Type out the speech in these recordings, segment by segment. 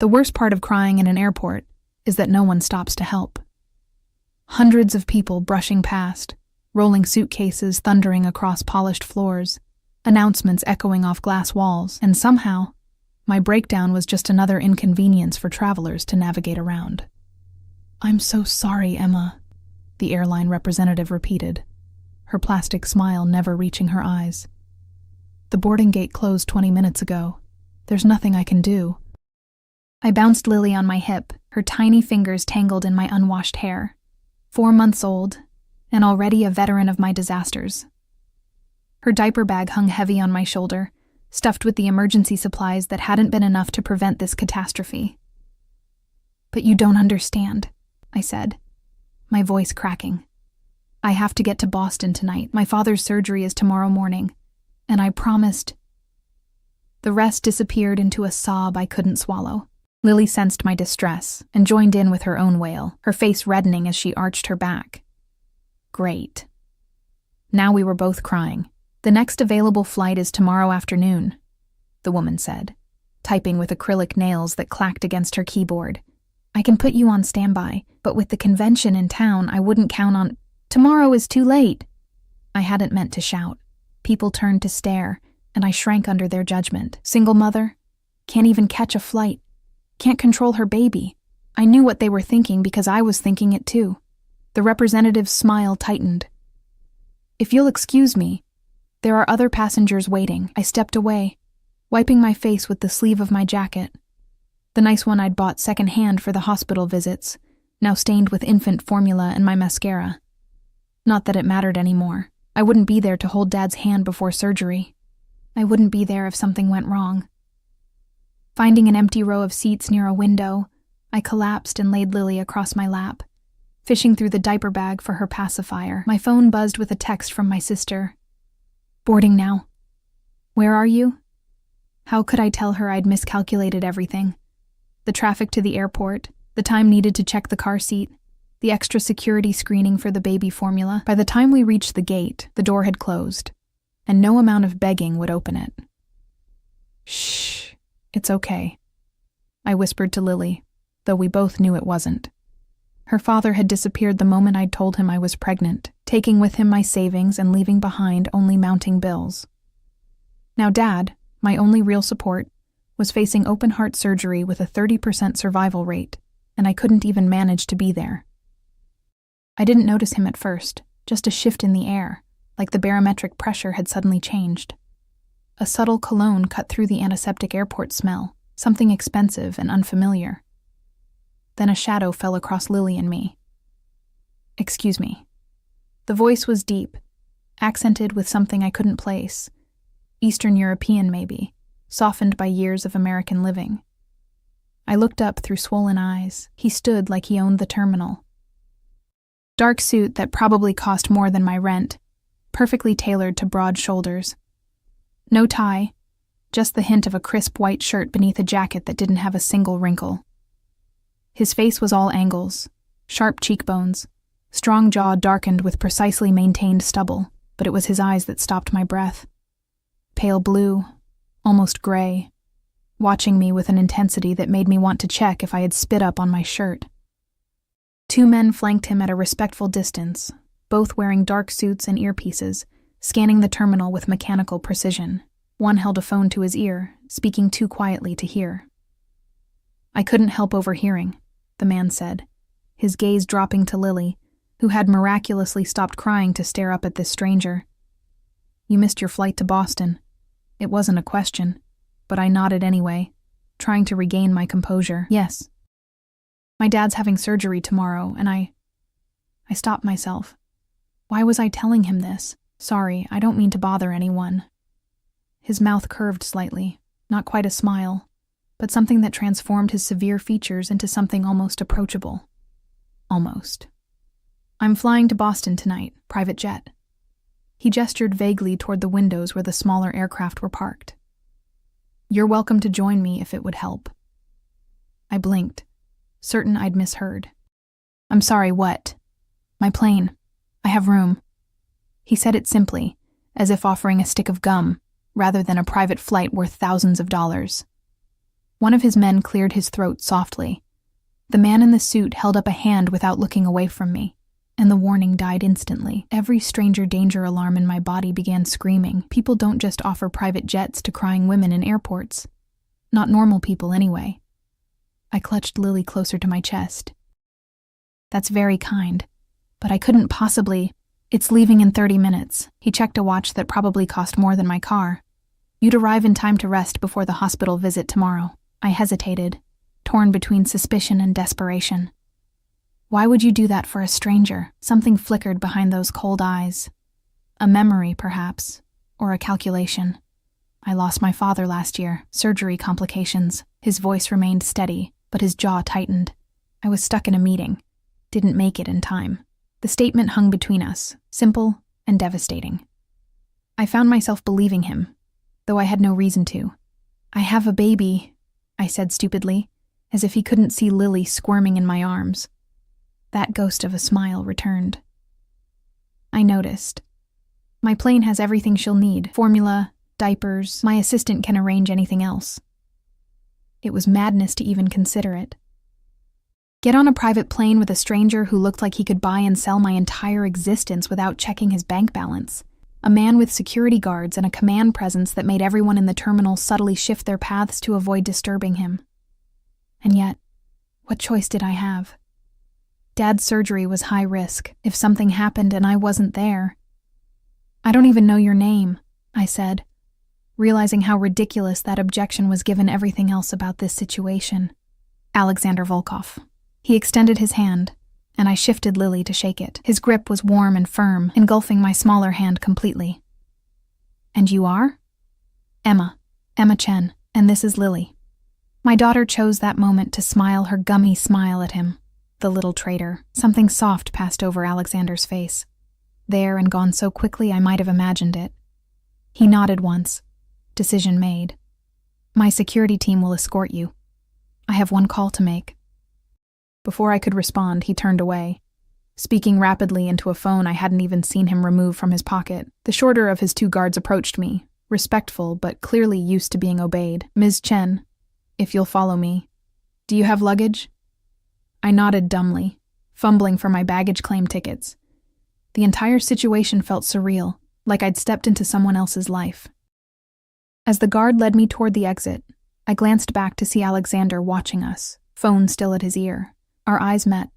The worst part of crying in an airport is that no one stops to help. Hundreds of people brushing past, rolling suitcases thundering across polished floors, announcements echoing off glass walls, and somehow, my breakdown was just another inconvenience for travelers to navigate around. "I'm so sorry, Emma," the airline representative repeated, her plastic smile never reaching her eyes. "The boarding gate closed 20 minutes ago. There's nothing I can do." I bounced Lily on my hip, her tiny fingers tangled in my unwashed hair. 4 months old, and already a veteran of my disasters. Her diaper bag hung heavy on my shoulder, stuffed with the emergency supplies that hadn't been enough to prevent this catastrophe. "But you don't understand," I said, my voice cracking. "I have to get to Boston tonight. My father's surgery is tomorrow morning, and I promised." The rest disappeared into a sob I couldn't swallow. Lily sensed my distress and joined in with her own wail, her face reddening as she arched her back. Great. Now we were both crying. "The next available flight is tomorrow afternoon," the woman said, typing with acrylic nails that clacked against her keyboard. "I can put you on standby, but with the convention in town, I wouldn't count on— Tomorrow is too late." I hadn't meant to shout. People turned to stare, and I shrank under their judgment. Single mother? Can't even catch a flight. Can't control her baby. I knew what they were thinking because I was thinking it too. The representative's smile tightened. "If you'll excuse me, there are other passengers waiting." I stepped away, wiping my face with the sleeve of my jacket. The nice one I'd bought secondhand for the hospital visits, now stained with infant formula and my mascara. Not that it mattered anymore. I wouldn't be there to hold Dad's hand before surgery. I wouldn't be there if something went wrong. Finding an empty row of seats near a window, I collapsed and laid Lily across my lap, fishing through the diaper bag for her pacifier. My phone buzzed with a text from my sister. "Boarding now. Where are you?" How could I tell her I'd miscalculated everything? The traffic to the airport, the time needed to check the car seat, the extra security screening for the baby formula. By the time we reached the gate, the door had closed, and no amount of begging would open it. "Shh, it's okay," I whispered to Lily, though we both knew it wasn't. Her father had disappeared the moment I'd told him I was pregnant, taking with him my savings and leaving behind only mounting bills. Now Dad, my only real support, was facing open-heart surgery with a 30% survival rate, and I couldn't even manage to be there. I didn't notice him at first, just a shift in the air, like the barometric pressure had suddenly changed. A subtle cologne cut through the antiseptic airport smell, something expensive and unfamiliar. Then a shadow fell across Lily and me. "Excuse me." The voice was deep, accented with something I couldn't place. Eastern European, maybe, softened by years of American living. I looked up through swollen eyes. He stood like he owned the terminal. Dark suit that probably cost more than my rent, perfectly tailored to broad shoulders. No tie, just the hint of a crisp white shirt beneath a jacket that didn't have a single wrinkle. His face was all angles, sharp cheekbones, strong jaw darkened with precisely maintained stubble, but it was his eyes that stopped my breath. Pale blue, almost gray, watching me with an intensity that made me want to check if I had spit up on my shirt. 2 men flanked him at a respectful distance, both wearing dark suits and earpieces, scanning the terminal with mechanical precision. One held a phone to his ear, speaking too quietly to hear. "I couldn't help overhearing," the man said, his gaze dropping to Lily, who had miraculously stopped crying to stare up at this stranger. "You missed your flight to Boston." It wasn't a question, but I nodded anyway, trying to regain my composure. "Yes. My dad's having surgery tomorrow, and I stopped myself. Why was I telling him this? Sorry, I don't mean to bother anyone." His mouth curved slightly, not quite a smile, but something that transformed his severe features into something almost approachable. Almost. "I'm flying to Boston tonight, private jet." He gestured vaguely toward the windows where the smaller aircraft were parked. "You're welcome to join me if it would help." I blinked, certain I'd misheard. "I'm sorry, what?" "My plane. I have room." He said it simply, as if offering a stick of gum, rather than a private flight worth thousands of dollars. One of his men cleared his throat softly. The man in the suit held up a hand without looking away from me, and the warning died instantly. Every stranger danger alarm in my body began screaming. People don't just offer private jets to crying women in airports. Not normal people, anyway. I clutched Lily closer to my chest. That's very kind, but I couldn't possibly. It's leaving in 30 minutes. He checked a watch that probably cost more than my car. You'd arrive in time to rest before the hospital visit tomorrow. I hesitated, torn between suspicion and desperation. Why would you do that for a stranger? Something flickered behind those cold eyes. A memory, perhaps, or a calculation. I lost my father last year, surgery complications. His voice remained steady, but his jaw tightened. I was stuck in a meeting. Didn't make it in time. The statement hung between us, simple and devastating. I found myself believing him, though I had no reason to. I have a baby, I said stupidly, as if he couldn't see Lily squirming in my arms. That ghost of a smile returned. I noticed. My plane has everything she'll need. Formula, diapers, my assistant can arrange anything else. It was madness to even consider it. Get on a private plane with a stranger who looked like he could buy and sell my entire existence without checking his bank balance. A man with security guards and a command presence that made everyone in the terminal subtly shift their paths to avoid disturbing him. And yet, what choice did I have? Dad's surgery was high risk. If something happened and I wasn't there. I don't even know your name, I said, realizing how ridiculous that objection was given everything else about this situation. Alexander Volkov. He extended his hand, and I shifted Lily to shake it. His grip was warm and firm, engulfing my smaller hand completely. And you are? Emma Chen, and this is Lily. My daughter chose that moment to smile her gummy smile at him. The little traitor. Something soft passed over Alexander's face. There and gone so quickly I might have imagined it. He nodded once. Decision made. My security team will escort you. I have one call to make. Before I could respond, he turned away, speaking rapidly into a phone I hadn't even seen him remove from his pocket. The shorter of his two guards approached me, respectful but clearly used to being obeyed. Ms. Chen, if you'll follow me. Do you have luggage? I nodded dumbly, fumbling for my baggage claim tickets. The entire situation felt surreal, like I'd stepped into someone else's life. As the guard led me toward the exit, I glanced back to see Alexander watching us, phone still at his ear. Our eyes met,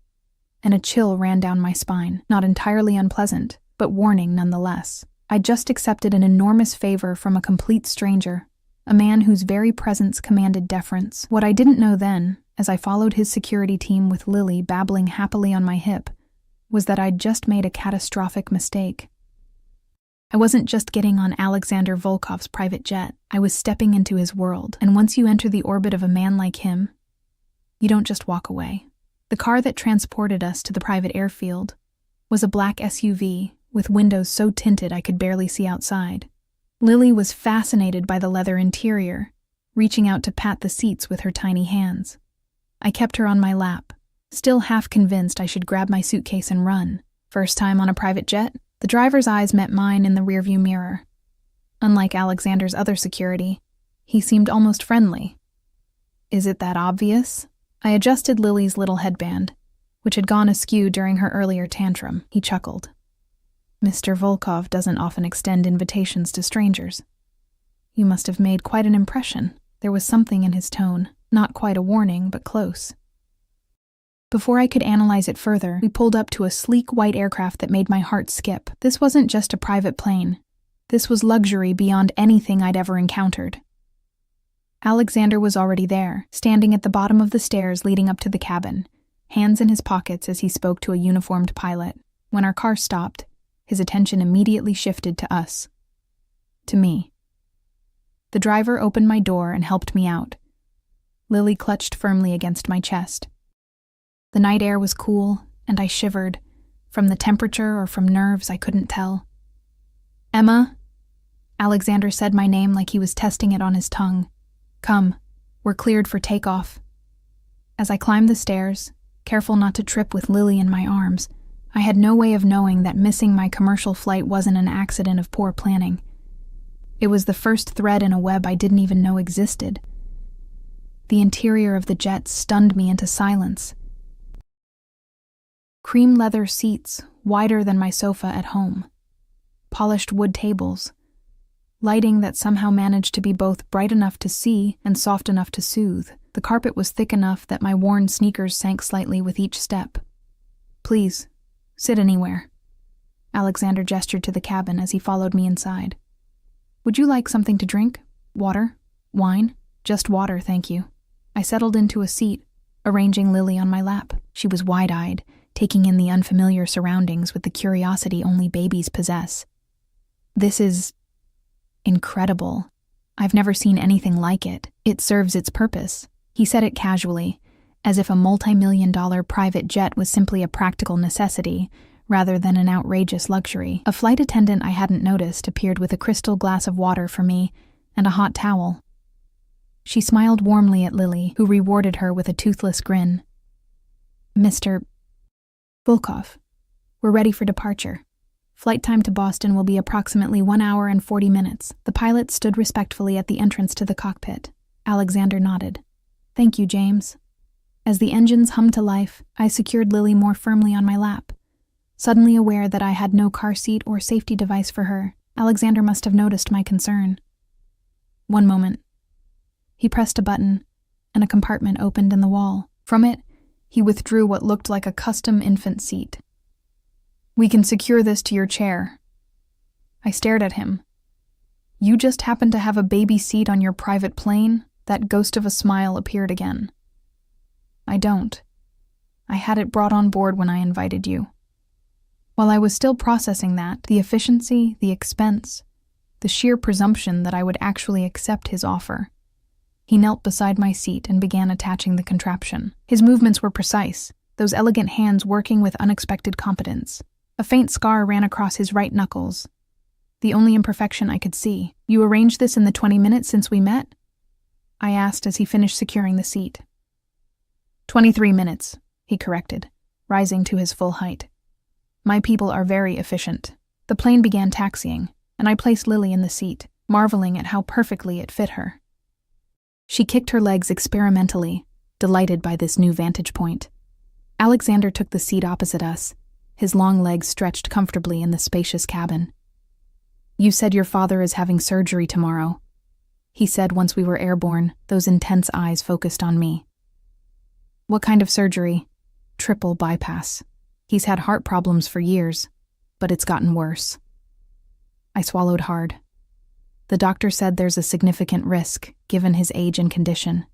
and a chill ran down my spine, not entirely unpleasant, but warning nonetheless. I'd just accepted an enormous favor from a complete stranger, a man whose very presence commanded deference. What I didn't know then, as I followed his security team with Lily babbling happily on my hip, was that I'd just made a catastrophic mistake. I wasn't just getting on Alexander Volkov's private jet, I was stepping into his world, and once you enter the orbit of a man like him, you don't just walk away. The car that transported us to the private airfield was a black SUV with windows so tinted I could barely see outside. Lily was fascinated by the leather interior, reaching out to pat the seats with her tiny hands. I kept her on my lap, still half convinced I should grab my suitcase and run. First time on a private jet? The driver's eyes met mine in the rearview mirror. Unlike Alexander's other security, he seemed almost friendly. Is it that obvious? I adjusted Lily's little headband, which had gone askew during her earlier tantrum. He chuckled. Mr. Volkov doesn't often extend invitations to strangers. You must have made quite an impression. There was something in his tone, not quite a warning, but close. Before I could analyze it further, we pulled up to a sleek white aircraft that made my heart skip. This wasn't just a private plane. This was luxury beyond anything I'd ever encountered. Alexander was already there, standing at the bottom of the stairs leading up to the cabin, hands in his pockets as he spoke to a uniformed pilot. When our car stopped, his attention immediately shifted to us. To me. The driver opened my door and helped me out. Lily clutched firmly against my chest. The night air was cool, and I shivered, from the temperature or from nerves I couldn't tell. Emma? Alexander said my name like he was testing it on his tongue. Come, we're cleared for takeoff. As I climbed the stairs, careful not to trip with Lily in my arms, I had no way of knowing that missing my commercial flight wasn't an accident of poor planning. It was the first thread in a web I didn't even know existed. The interior of the jet stunned me into silence. Cream leather seats, wider than my sofa at home. Polished wood tables. Lighting that somehow managed to be both bright enough to see and soft enough to soothe. The carpet was thick enough that my worn sneakers sank slightly with each step. "Please, sit anywhere." Alexander gestured to the cabin as he followed me inside. "Would you like something to drink? Water? Wine?" "Just water, thank you." I settled into a seat, arranging Lily on my lap. She was wide-eyed, taking in the unfamiliar surroundings with the curiosity only babies possess. "This is incredible. I've never seen anything like it. It serves its purpose." He said it casually, as if a multi-million-dollar private jet was simply a practical necessity rather than an outrageous luxury. A flight attendant I hadn't noticed appeared with a crystal glass of water for me and a hot towel. She smiled warmly at Lily, who rewarded her with a toothless grin. "Mr. Volkov, we're ready for departure. Flight time to Boston will be approximately 1 hour and 40 minutes. The pilot stood respectfully at the entrance to the cockpit. Alexander nodded. "Thank you, James." As the engines hummed to life, I secured Lily more firmly on my lap. Suddenly aware that I had no car seat or safety device for her, Alexander must have noticed my concern. "One moment." He pressed a button, and a compartment opened in the wall. From it, he withdrew what looked like a custom infant seat. "We can secure this to your chair." I stared at him. "You just happen to have a baby seat on your private plane?" That ghost of a smile appeared again. "I don't. I had it brought on board when I invited you." While I was still processing that, the efficiency, the expense, the sheer presumption that I would actually accept his offer, he knelt beside my seat and began attaching the contraption. His movements were precise, those elegant hands working with unexpected competence. A faint scar ran across his right knuckles, the only imperfection I could see. "You arranged this in the 20 minutes since we met?" I asked as he finished securing the seat. 23 minutes, he corrected, rising to his full height. "My people are very efficient." The plane began taxiing, and I placed Lily in the seat, marveling at how perfectly it fit her. She kicked her legs experimentally, delighted by this new vantage point. Alexander took the seat opposite us, his long legs stretched comfortably in the spacious cabin. "You said your father is having surgery tomorrow," he said once we were airborne, those intense eyes focused on me. "What kind of surgery?" "Triple bypass. He's had heart problems for years, but it's gotten worse." I swallowed hard. The doctor said there's a significant risk, given his age and condition.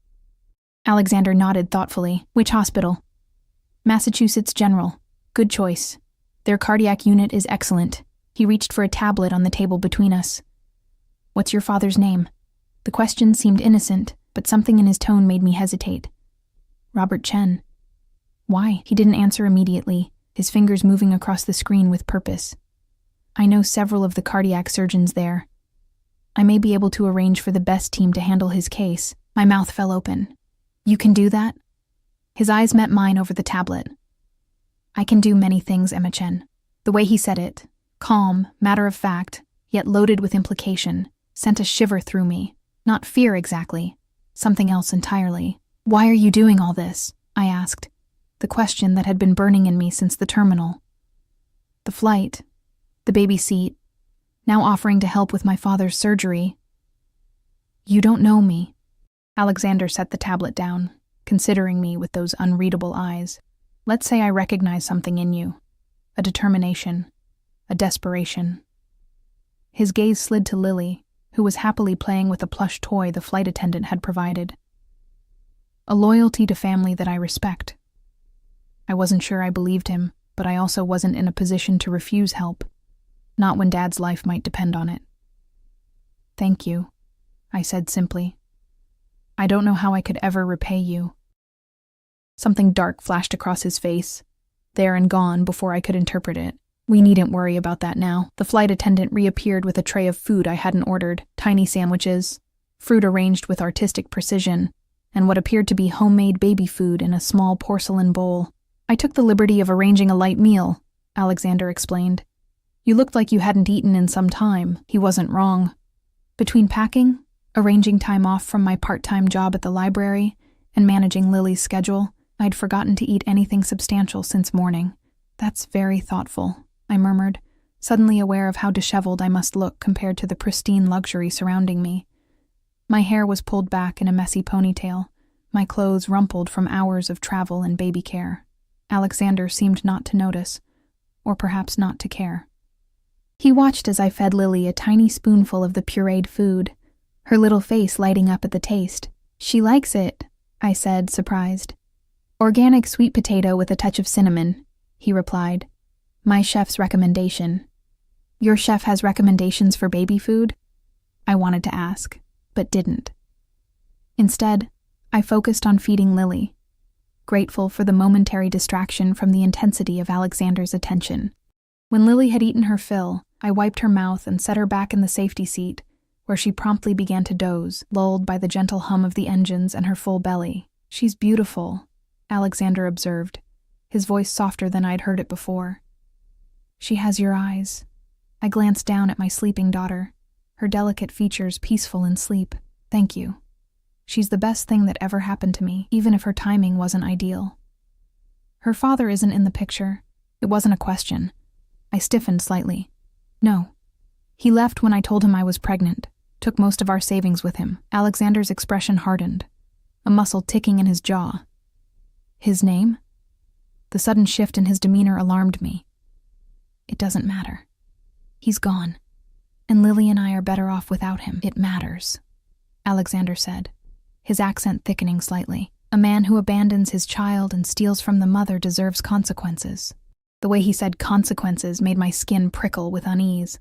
Alexander nodded thoughtfully. "Which hospital?" "Massachusetts General. Good choice. Their cardiac unit is excellent." He reached for a tablet on the table between us. "What's your father's name?" The question seemed innocent, but something in his tone made me hesitate. "Robert Chen." "Why?" He didn't answer immediately, his fingers moving across the screen with purpose. "I know several of the cardiac surgeons there. I may be able to arrange for the best team to handle his case." My mouth fell open. "You can do that?" His eyes met mine over the tablet. "I can do many things, Emma Chen." The way he said it, calm, matter-of-fact, yet loaded with implication, sent a shiver through me. Not fear exactly, something else entirely. "Why are you doing all this?" I asked, the question that had been burning in me since the terminal. The flight, the baby seat, now offering to help with my father's surgery. "You don't know me." Alexander set the tablet down, considering me with those unreadable eyes. "Let's say I recognize something in you. A determination, a desperation." His gaze slid to Lily, who was happily playing with a plush toy the flight attendant had provided. "A loyalty to family that I respect." I wasn't sure I believed him, but I also wasn't in a position to refuse help. Not when Dad's life might depend on it. "Thank you," I said simply. "I don't know how I could ever repay you." Something dark flashed across his face, there and gone before I could interpret it. "We needn't worry about that now." The flight attendant reappeared with a tray of food I hadn't ordered, tiny sandwiches, fruit arranged with artistic precision, and what appeared to be homemade baby food in a small porcelain bowl. "I took the liberty of arranging a light meal," Alexander explained. "You looked like you hadn't eaten in some time." He wasn't wrong. Between packing, arranging time off from my part-time job at the library, and managing Lily's schedule, I'd forgotten to eat anything substantial since morning. That's very thoughtful, I murmured, suddenly aware of how disheveled I must look compared to the pristine luxury surrounding me. My hair was pulled back in a messy ponytail, my clothes rumpled from hours of travel and baby care. Alexander seemed not to notice, or perhaps not to care. He watched as I fed Lily a tiny spoonful of the pureed food, her little face lighting up at the taste. "She likes it," I said, surprised. "Organic sweet potato with a touch of cinnamon," he replied. "My chef's recommendation." "Your chef has recommendations for baby food?" I wanted to ask, but didn't. Instead, I focused on feeding Lily, grateful for the momentary distraction from the intensity of Alexander's attention. When Lily had eaten her fill, I wiped her mouth and set her back in the safety seat, where she promptly began to doze, lulled by the gentle hum of the engines and her full belly. "She's beautiful," Alexander observed, his voice softer than I'd heard it before. "She has your eyes." I glanced down at my sleeping daughter, her delicate features peaceful in sleep. "Thank you. She's the best thing that ever happened to me, even if her timing wasn't ideal." "Her father isn't in the picture." It wasn't a question. I stiffened slightly. "No. He left when I told him I was pregnant, took most of our savings with him." Alexander's expression hardened, a muscle ticking in his jaw. "His name?" The sudden shift in his demeanor alarmed me. "It doesn't matter. He's gone, and Lily and I are better off without him." "It matters," Alexander said, his accent thickening slightly. "A man who abandons his child and steals from the mother deserves consequences." The way he said consequences made my skin prickle with unease.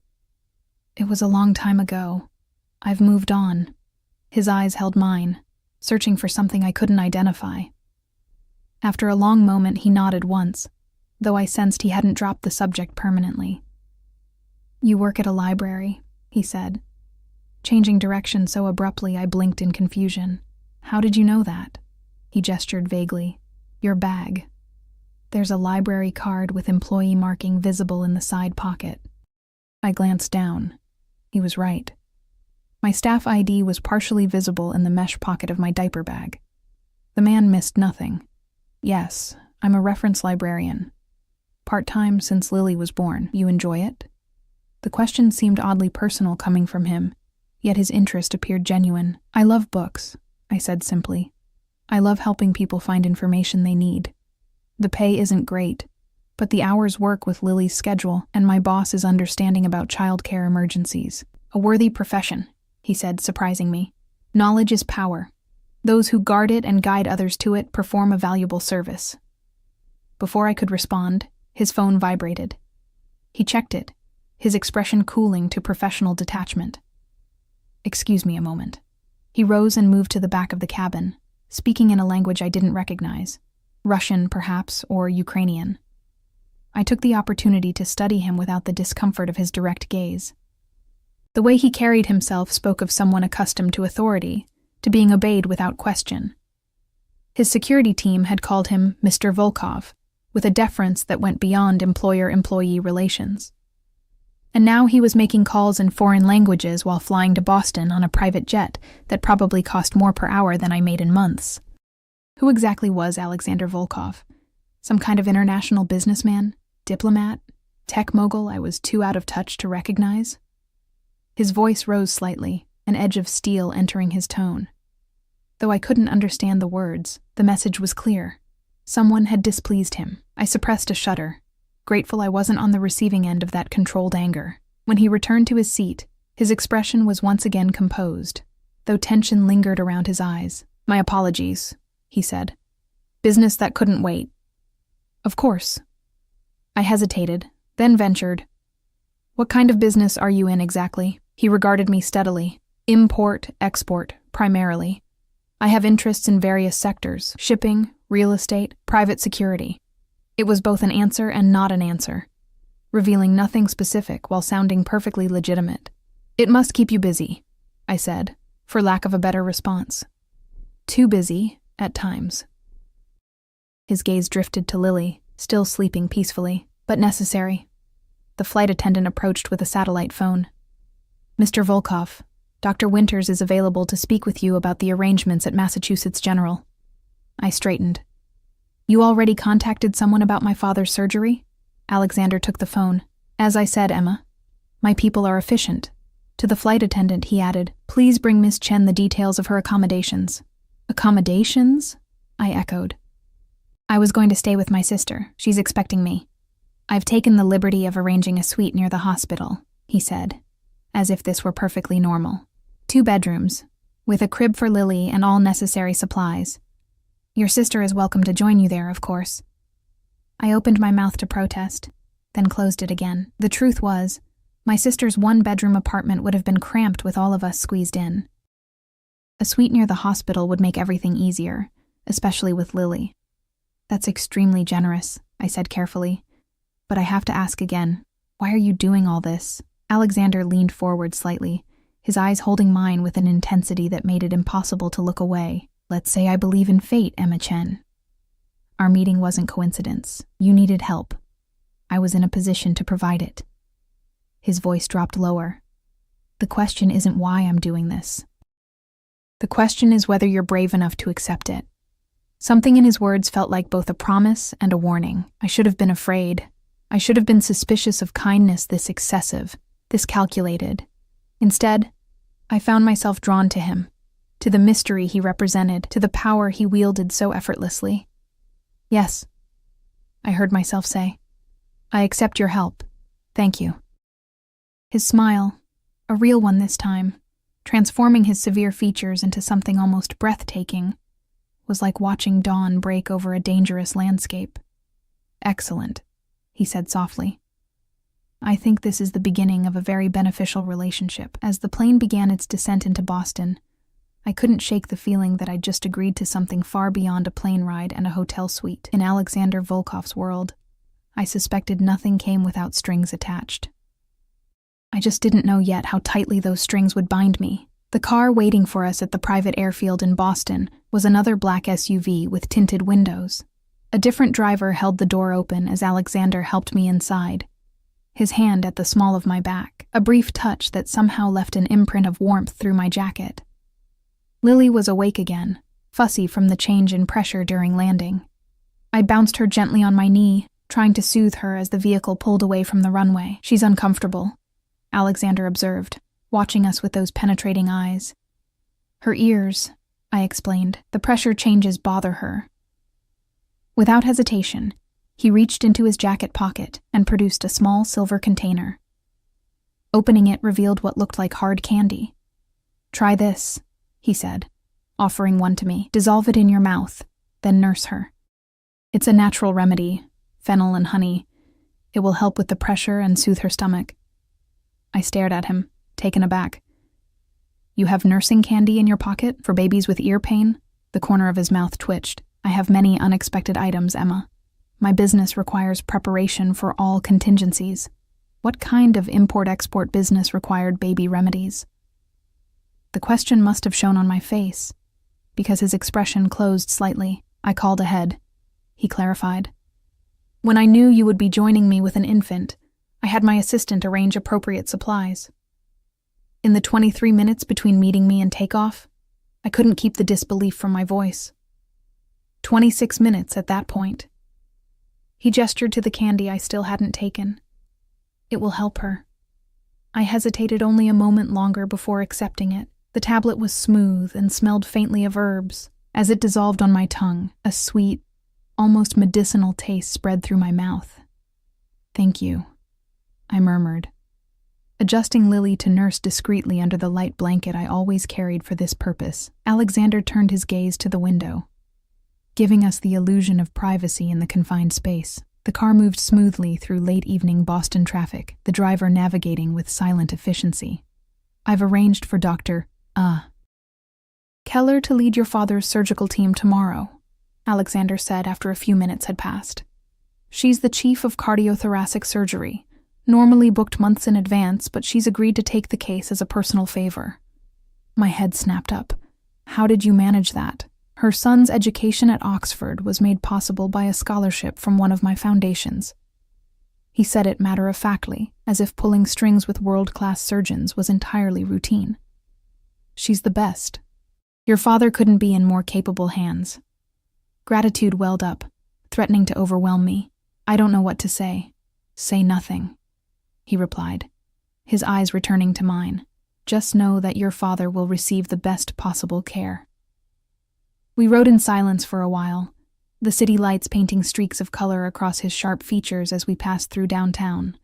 "It was a long time ago. I've moved on." His eyes held mine, searching for something I couldn't identify. After a long moment, he nodded once, though I sensed he hadn't dropped the subject permanently. "You work at a library," he said, changing direction so abruptly I blinked in confusion. "How did you know that?" He gestured vaguely. "Your bag. There's a library card with employee marking visible in the side pocket." I glanced down. He was right. My staff ID was partially visible in the mesh pocket of my diaper bag. The man missed nothing. "Yes, I'm a reference librarian. Part-time since Lily was born. You enjoy it?" The question seemed oddly personal coming from him, yet his interest appeared genuine. "I love books," I said simply. "I love helping people find information they need. The pay isn't great, but the hours work with Lily's schedule and my boss's understanding about childcare emergencies. A worthy profession," he said, surprising me. "Knowledge is power. Those who guard it and guide others to it perform a valuable service." Before I could respond, his phone vibrated. He checked it, his expression cooling to professional detachment. "Excuse me a moment." He rose and moved to the back of the cabin, speaking in a language I didn't recognize. Russian, perhaps, or Ukrainian. I took the opportunity to study him without the discomfort of his direct gaze. The way he carried himself spoke of someone accustomed to authority, to being obeyed without question. His security team had called him Mr. Volkov, with a deference that went beyond employer-employee relations. And now he was making calls in foreign languages while flying to Boston on a private jet that probably cost more per hour than I made in months. Who exactly was Alexander Volkov? Some kind of international businessman? Diplomat? Tech mogul I was too out of touch to recognize? His voice rose slightly, an edge of steel entering his tone. Though I couldn't understand the words, the message was clear. Someone had displeased him. I suppressed a shudder, grateful I wasn't on the receiving end of that controlled anger. When he returned to his seat, his expression was once again composed, though tension lingered around his eyes. "My apologies," he said. "Business that couldn't wait." "Of course." I hesitated, then ventured. "What kind of business are you in exactly?" He regarded me steadily. "Import, export, primarily. I have interests in various sectors: shipping, real estate, private security." It was both an answer and not an answer, revealing nothing specific while sounding perfectly legitimate. "It must keep you busy," I said, for lack of a better response. "Too busy, at times." His gaze drifted to Lily, still sleeping peacefully, but necessary. The flight attendant approached with a satellite phone. "Mr. Volkov, Dr. Winters is available to speak with you about the arrangements at Massachusetts General." I straightened. You already contacted someone about my father's surgery? Alexander took the phone. As I said, Emma, my people are efficient. To the flight attendant, he added, please bring Miss Chen the details of her accommodations. Accommodations? I echoed. I was going to stay with my sister. She's expecting me. I've taken the liberty of arranging a suite near the hospital, he said, as if this were perfectly normal. 2 bedrooms, with a crib for Lily and all necessary supplies. Your sister is welcome to join you there, of course. I opened my mouth to protest, then closed it again. The truth was, my sister's 1-bedroom apartment would have been cramped with all of us squeezed in. A suite near the hospital would make everything easier, especially with Lily. That's extremely generous, I said carefully. But I have to ask again, why are you doing all this? Alexander leaned forward slightly, his eyes holding mine with an intensity that made it impossible to look away. Let's say I believe in fate, Emma Chen. Our meeting wasn't coincidence. You needed help. I was in a position to provide it. His voice dropped lower. The question isn't why I'm doing this. The question is whether you're brave enough to accept it. Something in his words felt like both a promise and a warning. I should have been afraid. I should have been suspicious of kindness this excessive, this calculated. Instead, I found myself drawn to him, to the mystery he represented, to the power he wielded so effortlessly. Yes, I heard myself say. I accept your help. Thank you. His smile, a real one this time, transforming his severe features into something almost breathtaking, was like watching dawn break over a dangerous landscape. Excellent, he said softly. I think this is the beginning of a very beneficial relationship. As the plane began its descent into Boston, I couldn't shake the feeling that I'd just agreed to something far beyond a plane ride and a hotel suite. In Alexander Volkov's world, I suspected nothing came without strings attached. I just didn't know yet how tightly those strings would bind me. The car waiting for us at the private airfield in Boston was another black SUV with tinted windows. A different driver held the door open as Alexander helped me inside, his hand at the small of my back, a brief touch that somehow left an imprint of warmth through my jacket. Lily was awake again, fussy from the change in pressure during landing. I bounced her gently on my knee, trying to soothe her as the vehicle pulled away from the runway. She's uncomfortable, Alexander observed, watching us with those penetrating eyes. Her ears, I explained. The pressure changes bother her. Without hesitation, he reached into his jacket pocket and produced a small silver container. Opening it revealed what looked like hard candy. Try this, he said, offering one to me. Dissolve it in your mouth, then nurse her. It's a natural remedy, fennel and honey. It will help with the pressure and soothe her stomach. I stared at him, taken aback. You have nursing candy in your pocket for babies with ear pain? The corner of his mouth twitched. I have many unexpected items, Emma. My business requires preparation for all contingencies. What kind of import-export business required baby remedies? The question must have shown on my face, because his expression closed slightly. I called ahead. He clarified. When I knew you would be joining me with an infant, I had my assistant arrange appropriate supplies. In the 23 minutes between meeting me and takeoff, I couldn't keep the disbelief from my voice. 26 minutes at that point. He gestured to the candy I still hadn't taken. It will help her. I hesitated only a moment longer before accepting it. The tablet was smooth and smelled faintly of herbs. As it dissolved on my tongue, a sweet, almost medicinal taste spread through my mouth. Thank you, I murmured, adjusting Lily to nurse discreetly under the light blanket I always carried for this purpose. Alexander turned his gaze to the window, giving us the illusion of privacy in the confined space. The car moved smoothly through late-evening Boston traffic, the driver navigating with silent efficiency. I've arranged for Dr. Keller to lead your father's surgical team tomorrow, Alexander said after a few minutes had passed. She's the chief of cardiothoracic surgery, normally booked months in advance, but she's agreed to take the case as a personal favor. My head snapped up. How did you manage that? Her son's education at Oxford was made possible by a scholarship from one of my foundations. He said it matter-of-factly, as if pulling strings with world-class surgeons was entirely routine. She's the best. Your father couldn't be in more capable hands. Gratitude welled up, threatening to overwhelm me. "I don't know what to say." "Say nothing," he replied, his eyes returning to mine. "Just know that your father will receive the best possible care." We rode in silence for a while, the city lights painting streaks of color across his sharp features as we passed through downtown.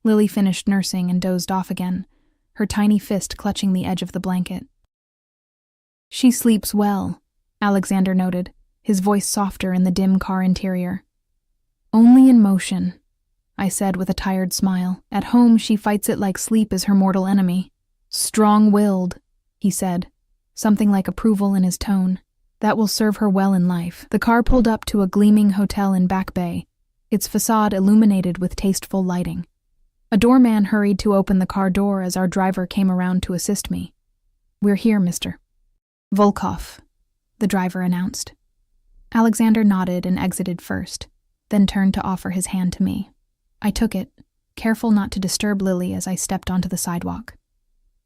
Lily finished nursing and dozed off again, her tiny fist clutching the edge of the blanket. "She sleeps well," Alexander noted, his voice softer in the dim car interior. "Only in motion," I said with a tired smile. "At home, she fights it like sleep is her mortal enemy." "Strong-willed," he said, something like approval in his tone. "That will serve her well in life." The car pulled up to a gleaming hotel in Back Bay, its facade illuminated with tasteful lighting. A doorman hurried to open the car door as our driver came around to assist me. "We're here, Mr. Volkov," the driver announced. Alexander nodded and exited first, then turned to offer his hand to me. I took it, careful not to disturb Lily as I stepped onto the sidewalk.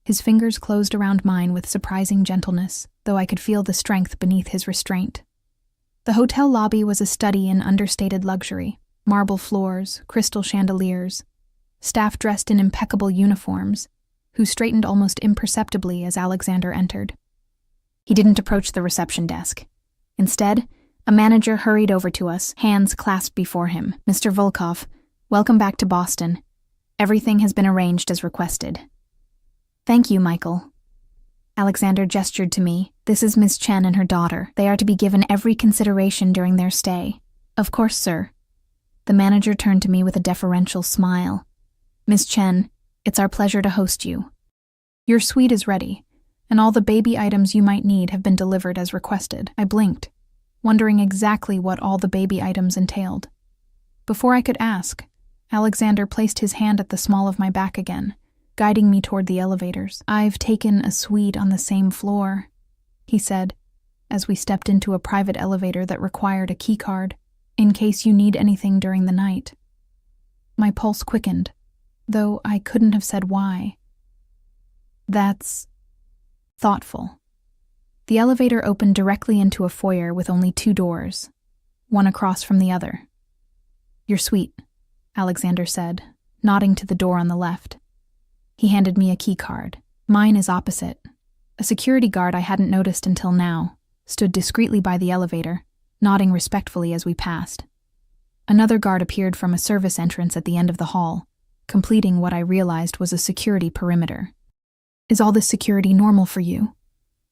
His fingers closed around mine with surprising gentleness, though I could feel the strength beneath his restraint. The hotel lobby was a study in understated luxury: marble floors, crystal chandeliers, staff dressed in impeccable uniforms, who straightened almost imperceptibly as Alexander entered. He didn't approach the reception desk. Instead, a manager hurried over to us, hands clasped before him. "Mr. Volkov, welcome back to Boston. Everything has been arranged as requested." "Thank you, Michael." Alexander gestured to me. "This is Miss Chen and her daughter. They are to be given every consideration during their stay." "Of course, sir." The manager turned to me with a deferential smile. "Miss Chen, it's our pleasure to host you. Your suite is ready, and all the baby items you might need have been delivered as requested." I blinked, wondering exactly what all the baby items entailed. Before I could ask, Alexander placed his hand at the small of my back again, guiding me toward the elevators. "I've taken a suite on the same floor," he said, as we stepped into a private elevator that required a keycard, "in case you need anything during the night." My pulse quickened, though I couldn't have said why. "That's thoughtful." The elevator opened directly into a foyer with only 2 doors, one across from the other. "Your suite," Alexander said, nodding to the door on the left. He handed me a key card. "Mine is opposite." A security guard I hadn't noticed until now stood discreetly by the elevator, nodding respectfully as we passed. Another guard appeared from a service entrance at the end of the hall, completing what I realized was a security perimeter. "Is all this security normal for you?"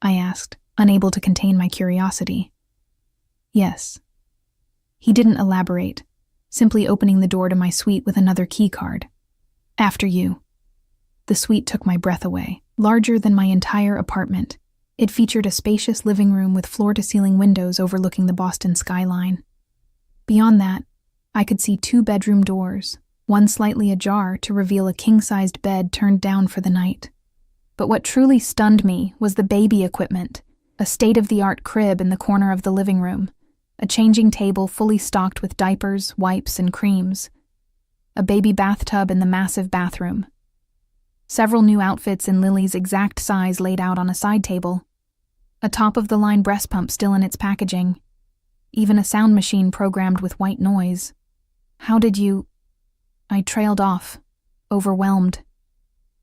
I asked, unable to contain my curiosity. "Yes." He didn't elaborate, simply opening the door to my suite with another key card. "After you." The suite took my breath away. Larger than my entire apartment, it featured a spacious living room with floor-to-ceiling windows overlooking the Boston skyline. Beyond that, I could see 2 bedroom doors, one slightly ajar to reveal a king-sized bed turned down for the night. But what truly stunned me was the baby equipment, a state-of-the-art crib in the corner of the living room, a changing table fully stocked with diapers, wipes, and creams, a baby bathtub in the massive bathroom, several new outfits in Lily's exact size laid out on a side table, a top-of-the-line breast pump still in its packaging, even a sound machine programmed with white noise. "How did you—" I trailed off, overwhelmed.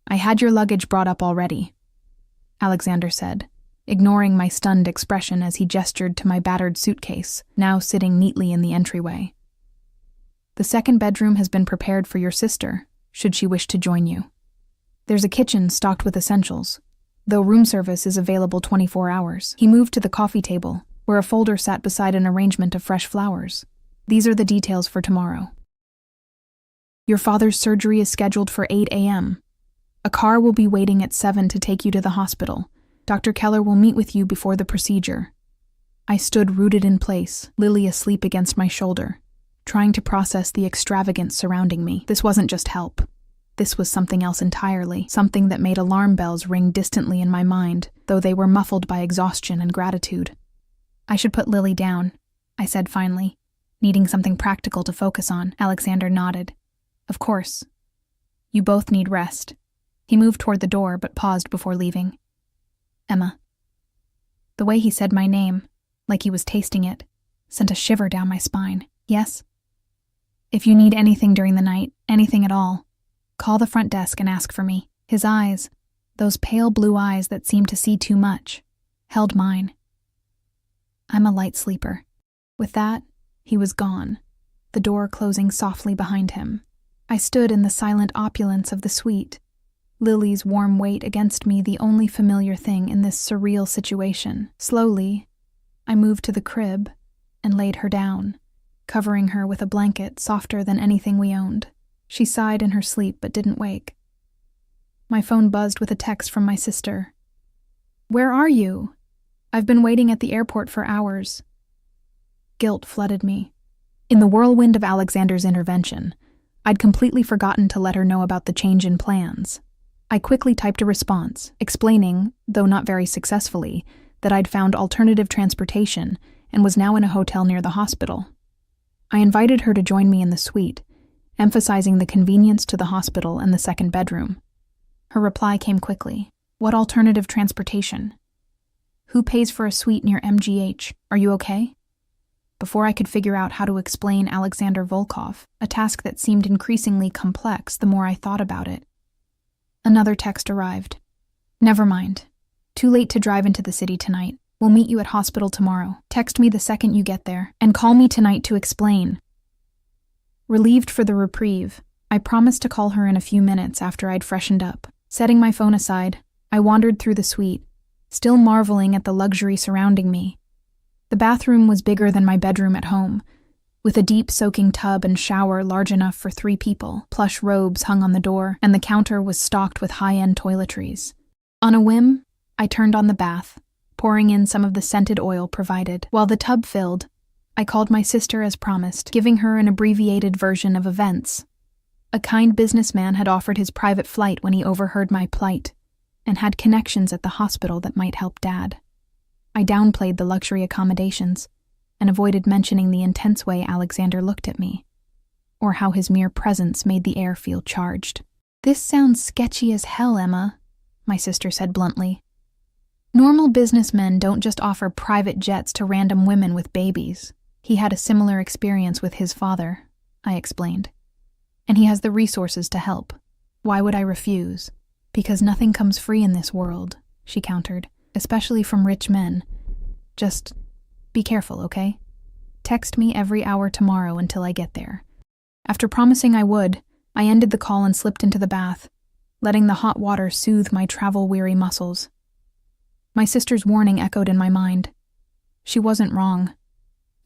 "I had your luggage brought up already," Alexander said, ignoring my stunned expression as he gestured to my battered suitcase, now sitting neatly in the entryway. "The second bedroom has been prepared for your sister, should she wish to join you. There's a kitchen stocked with essentials, though room service is available 24 hours. He moved to the coffee table, where a folder sat beside an arrangement of fresh flowers. "These are the details for tomorrow. Your father's surgery is scheduled for 8 a.m. A car will be waiting at 7 to take you to the hospital. Dr. Keller will meet with you before the procedure." I stood rooted in place, Lily asleep against my shoulder, trying to process the extravagance surrounding me. This wasn't just help. This was something else entirely, something that made alarm bells ring distantly in my mind, though they were muffled by exhaustion and gratitude. "I should put Lily down," I said finally, needing something practical to focus on. Alexander nodded. "Of course. You both need rest." He moved toward the door but paused before leaving. "Emma." The way he said my name, like he was tasting it, sent a shiver down my spine. Yes? If you need anything during the night, anything at all, call the front desk and ask for me. His eyes, those pale blue eyes that seemed to see too much, held mine. I'm a light sleeper. With that, he was gone, the door closing softly behind him. I stood in the silent opulence of the suite, Lily's warm weight against me the only familiar thing in this surreal situation. Slowly, I moved to the crib and laid her down, covering her with a blanket softer than anything we owned. She sighed in her sleep but didn't wake. My phone buzzed with a text from my sister. "Where are you? I've been waiting at the airport for hours." Guilt flooded me. In the whirlwind of Alexander's intervention, I'd completely forgotten to let her know about the change in plans. I quickly typed a response, explaining, though not very successfully, that I'd found alternative transportation and was now in a hotel near the hospital. I invited her to join me in the suite, emphasizing the convenience to the hospital and the second bedroom. Her reply came quickly. "What alternative transportation? Who pays for a suite near MGH? Are you okay?" Before I could figure out how to explain Alexander Volkov, a task that seemed increasingly complex the more I thought about it, another text arrived. "Never mind. Too late to drive into the city tonight. We'll meet you at hospital tomorrow. Text me the second you get there, and call me tonight to explain." Relieved for the reprieve, I promised to call her in a few minutes after I'd freshened up. Setting my phone aside, I wandered through the suite, still marveling at the luxury surrounding me. The bathroom was bigger than my bedroom at home, with a deep soaking tub and shower large enough for 3 people. Plush robes hung on the door, and the counter was stocked with high-end toiletries. On a whim, I turned on the bath, pouring in some of the scented oil provided. While the tub filled, I called my sister as promised, giving her an abbreviated version of events. A kind businessman had offered his private flight when he overheard my plight, and had connections at the hospital that might help Dad. I downplayed the luxury accommodations, and avoided mentioning the intense way Alexander looked at me, or how his mere presence made the air feel charged. "This sounds sketchy as hell, Emma," my sister said bluntly. "Normal businessmen don't just offer private jets to random women with babies. He had a similar experience with his father," I explained. "And he has the resources to help. Why would I refuse? Because nothing comes free in this world," she countered, "especially from rich men. Just be careful, okay? Text me every hour tomorrow until I get there." After promising I would, I ended the call and slipped into the bath, letting the hot water soothe my travel-weary muscles. My sister's warning echoed in my mind. She wasn't wrong.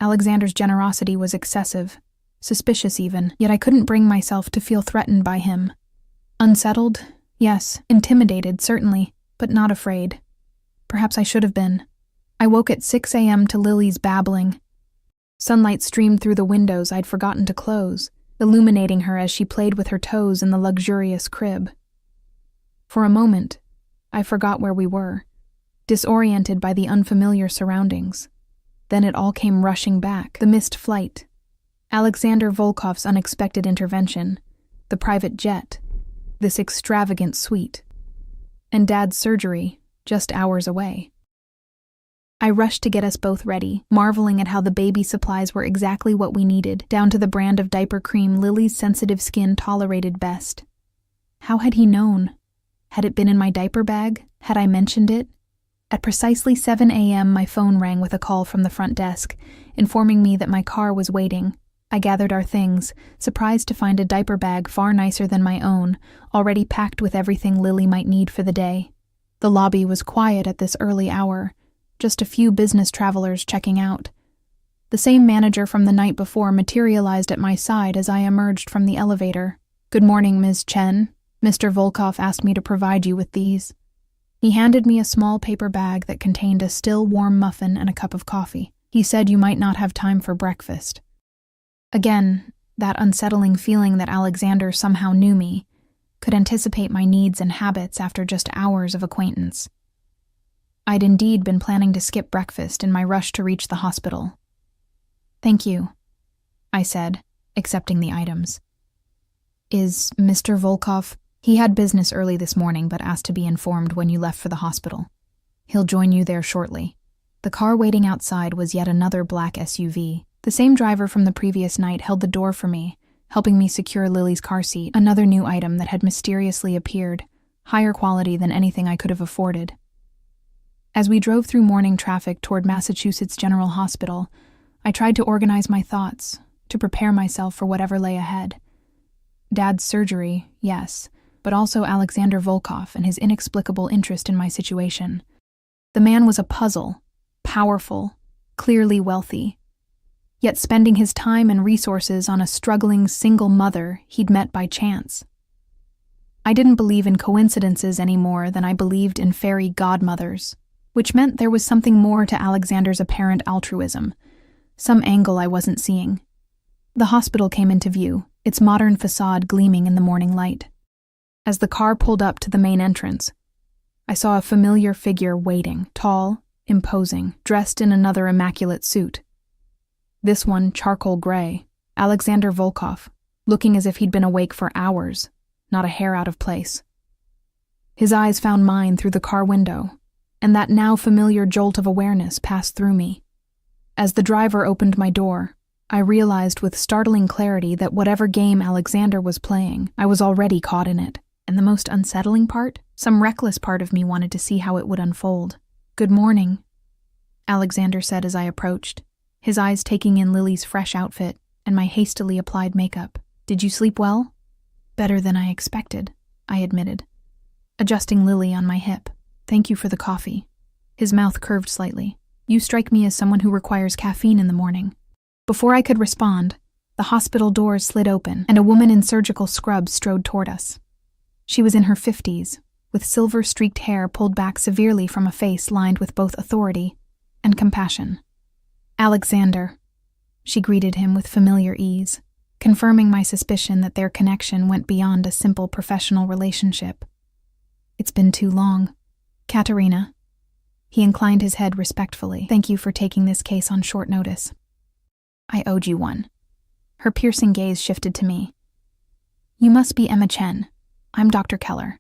Alexander's generosity was excessive, suspicious even, yet I couldn't bring myself to feel threatened by him. Unsettled? Yes. Intimidated, certainly, but not afraid. Perhaps I should have been. I woke at 6 a.m. to Lily's babbling. Sunlight streamed through the windows I'd forgotten to close, illuminating her as she played with her toes in the luxurious crib. For a moment, I forgot where we were, disoriented by the unfamiliar surroundings. Then it all came rushing back. The missed flight, Alexander Volkov's unexpected intervention, the private jet, this extravagant suite, and Dad's surgery just hours away. I rushed to get us both ready, marveling at how the baby supplies were exactly what we needed, down to the brand of diaper cream Lily's sensitive skin tolerated best. How had he known? Had it been in my diaper bag? Had I mentioned it? At precisely 7 a.m., my phone rang with a call from the front desk, informing me that my car was waiting. I gathered our things, surprised to find a diaper bag far nicer than my own, already packed with everything Lily might need for the day. The lobby was quiet at this early hour, just a few business travelers checking out. The same manager from the night before materialized at my side as I emerged from the elevator. "Good morning, Ms. Chen. Mr. Volkov asked me to provide you with these." He handed me a small paper bag that contained a still warm muffin and a cup of coffee. He said you might not have time for breakfast. Again, that unsettling feeling that Alexander somehow knew me, could anticipate my needs and habits after just hours of acquaintance. I'd indeed been planning to skip breakfast in my rush to reach the hospital. "Thank you," I said, accepting the items. "Is Mr. Volkov—" "He had business early this morning but asked to be informed when you left for the hospital. He'll join you there shortly." The car waiting outside was yet another black SUV. The same driver from the previous night held the door for me, helping me secure Lily's car seat, another new item that had mysteriously appeared, higher quality than anything I could have afforded. As we drove through morning traffic toward Massachusetts General Hospital, I tried to organize my thoughts, to prepare myself for whatever lay ahead. Dad's surgery, yes, but also Alexander Volkov and his inexplicable interest in my situation. The man was a puzzle, powerful, clearly wealthy, yet spending his time and resources on a struggling single mother he'd met by chance. I didn't believe in coincidences any more than I believed in fairy godmothers, which meant there was something more to Alexander's apparent altruism, some angle I wasn't seeing. The hospital came into view, its modern facade gleaming in the morning light. As the car pulled up to the main entrance, I saw a familiar figure waiting, tall, imposing, dressed in another immaculate suit. This one charcoal gray, Alexander Volkov, looking as if he'd been awake for hours, not a hair out of place. His eyes found mine through the car window, and that now familiar jolt of awareness passed through me. As the driver opened my door, I realized with startling clarity that whatever game Alexander was playing, I was already caught in it. And the most unsettling part? Some reckless part of me wanted to see how it would unfold. "Good morning," Alexander said as I approached, his eyes taking in Lily's fresh outfit and my hastily applied makeup. "Did you sleep well?" "Better than I expected," I admitted, adjusting Lily on my hip. "Thank you for the coffee." His mouth curved slightly. "You strike me as someone who requires caffeine in the morning." Before I could respond, the hospital doors slid open and a woman in surgical scrubs strode toward us. She was in her 50s, with silver-streaked hair pulled back severely from a face lined with both authority and compassion. "Alexander," she greeted him with familiar ease, confirming my suspicion that their connection went beyond a simple professional relationship. "It's been too long. Katerina." He inclined his head respectfully. "Thank you for taking this case on short notice. I owed you one." Her piercing gaze shifted to me. "You must be Emma Chen. I'm Dr. Keller."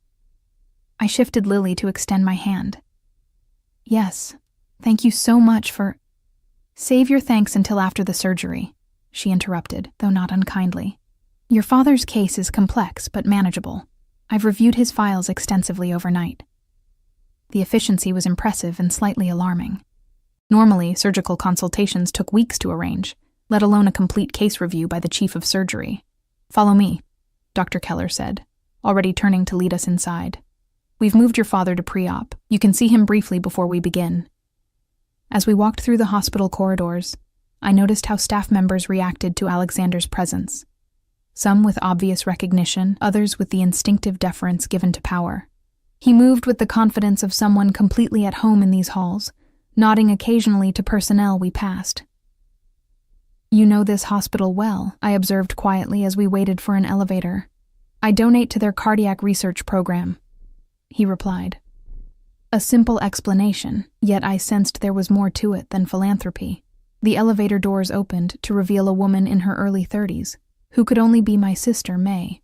I shifted Lily to extend my hand. "Yes, thank you so much for—" "Save your thanks until after the surgery," she interrupted, though not unkindly. "Your father's case is complex but manageable. I've reviewed his files extensively overnight." The efficiency was impressive and slightly alarming. Normally, surgical consultations took weeks to arrange, let alone a complete case review by the chief of surgery. "Follow me," Dr. Keller said, already turning to lead us inside. "We've moved your father to pre-op. You can see him briefly before we begin." As we walked through the hospital corridors, I noticed how staff members reacted to Alexander's presence. Some with obvious recognition, others with the instinctive deference given to power. He moved with the confidence of someone completely at home in these halls, nodding occasionally to personnel we passed. "You know this hospital well," I observed quietly as we waited for an elevator. "I donate to their cardiac research program," he replied. A simple explanation, yet I sensed there was more to it than philanthropy. The elevator doors opened to reveal a woman in her early 30s, who could only be my sister, May.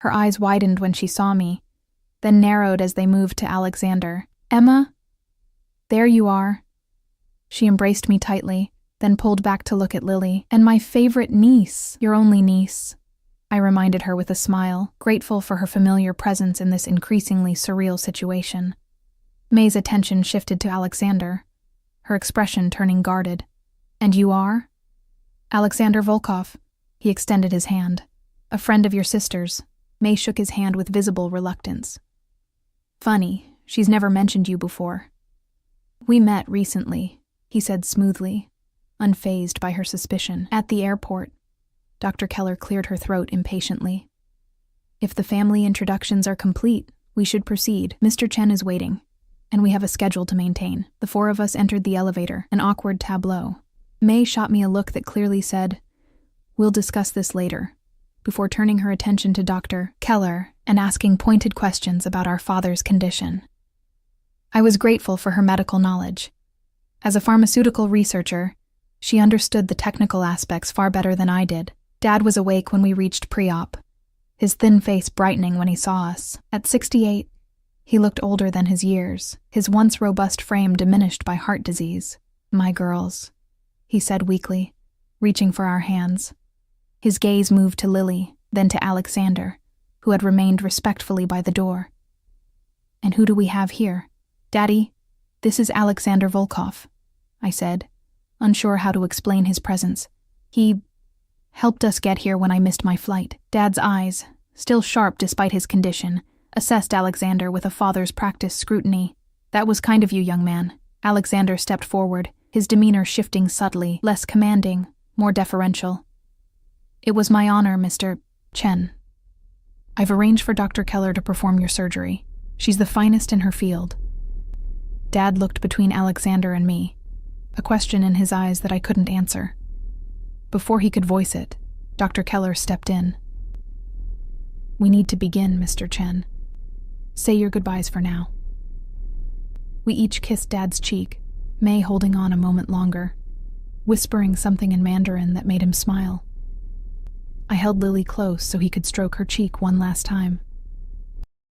Her eyes widened when she saw me, then narrowed as they moved to Alexander. "Emma? There you are." She embraced me tightly, then pulled back to look at Lily. "And my favorite niece, your only niece," I reminded her with a smile, grateful for her familiar presence in this increasingly surreal situation. May's attention shifted to Alexander, her expression turning guarded. "And you are?" "Alexander Volkov." He extended his hand. "A friend of your sister's." May shook his hand with visible reluctance. "Funny, she's never mentioned you before." "We met recently," he said smoothly, unfazed by her suspicion. "At the airport." Dr. Keller cleared her throat impatiently. "If the family introductions are complete, we should proceed. Mr. Chen is waiting, and we have a schedule to maintain." The four of us entered the elevator, an awkward tableau. May shot me a look that clearly said, "We'll discuss this later," before turning her attention to Dr. Keller and asking pointed questions about our father's condition. I was grateful for her medical knowledge. As a pharmaceutical researcher, she understood the technical aspects far better than I did. Dad was awake when we reached pre-op, his thin face brightening when he saw us. At 68, he looked older than his years, his once robust frame diminished by heart disease. My girls, he said weakly, reaching for our hands. His gaze moved to Lily, then to Alexander, who had remained respectfully by the door. And who do we have here? Daddy, this is Alexander Volkov, I said, unsure how to explain his presence. He helped us get here when I missed my flight. Dad's eyes, still sharp despite his condition, assessed Alexander with a father's practiced scrutiny. That was kind of you, young man. Alexander stepped forward, his demeanor shifting subtly, less commanding, more deferential. It was my honor, Mr. Chen. I've arranged for Dr. Keller to perform your surgery. She's the finest in her field. Dad looked between Alexander and me, a question in his eyes that I couldn't answer. Before he could voice it, Dr. Keller stepped in. We need to begin, Mr. Chen. Say your goodbyes for now. We each kissed Dad's cheek, May holding on a moment longer, whispering something in Mandarin that made him smile. I held Lily close so he could stroke her cheek one last time.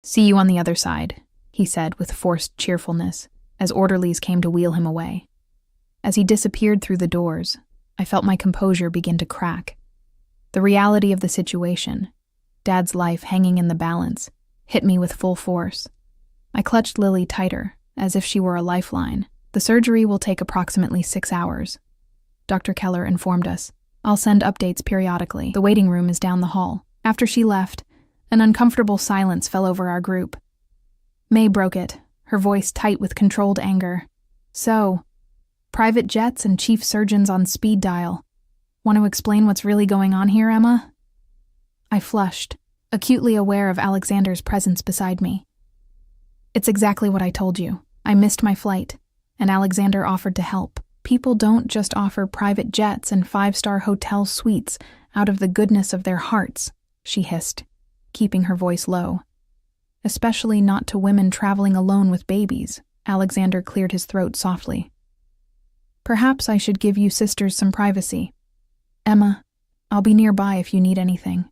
See you on the other side, he said with forced cheerfulness, as orderlies came to wheel him away. As he disappeared through the doors, I felt my composure begin to crack. The reality of the situation, Dad's life hanging in the balance, hit me with full force. I clutched Lily tighter, as if she were a lifeline. The surgery will take approximately 6 hours, Dr. Keller informed us. I'll send updates periodically. The waiting room is down the hall. After she left, an uncomfortable silence fell over our group. May broke it, her voice tight with controlled anger. So, private jets and chief surgeons on speed dial. Want to explain what's really going on here, Emma? I flushed, acutely aware of Alexander's presence beside me. It's exactly what I told you. I missed my flight, and Alexander offered to help. People don't just offer private jets and 5-star hotel suites out of the goodness of their hearts, she hissed, keeping her voice low. Especially not to women traveling alone with babies. Alexander cleared his throat softly. Perhaps I should give you sisters some privacy. Emma, I'll be nearby if you need anything.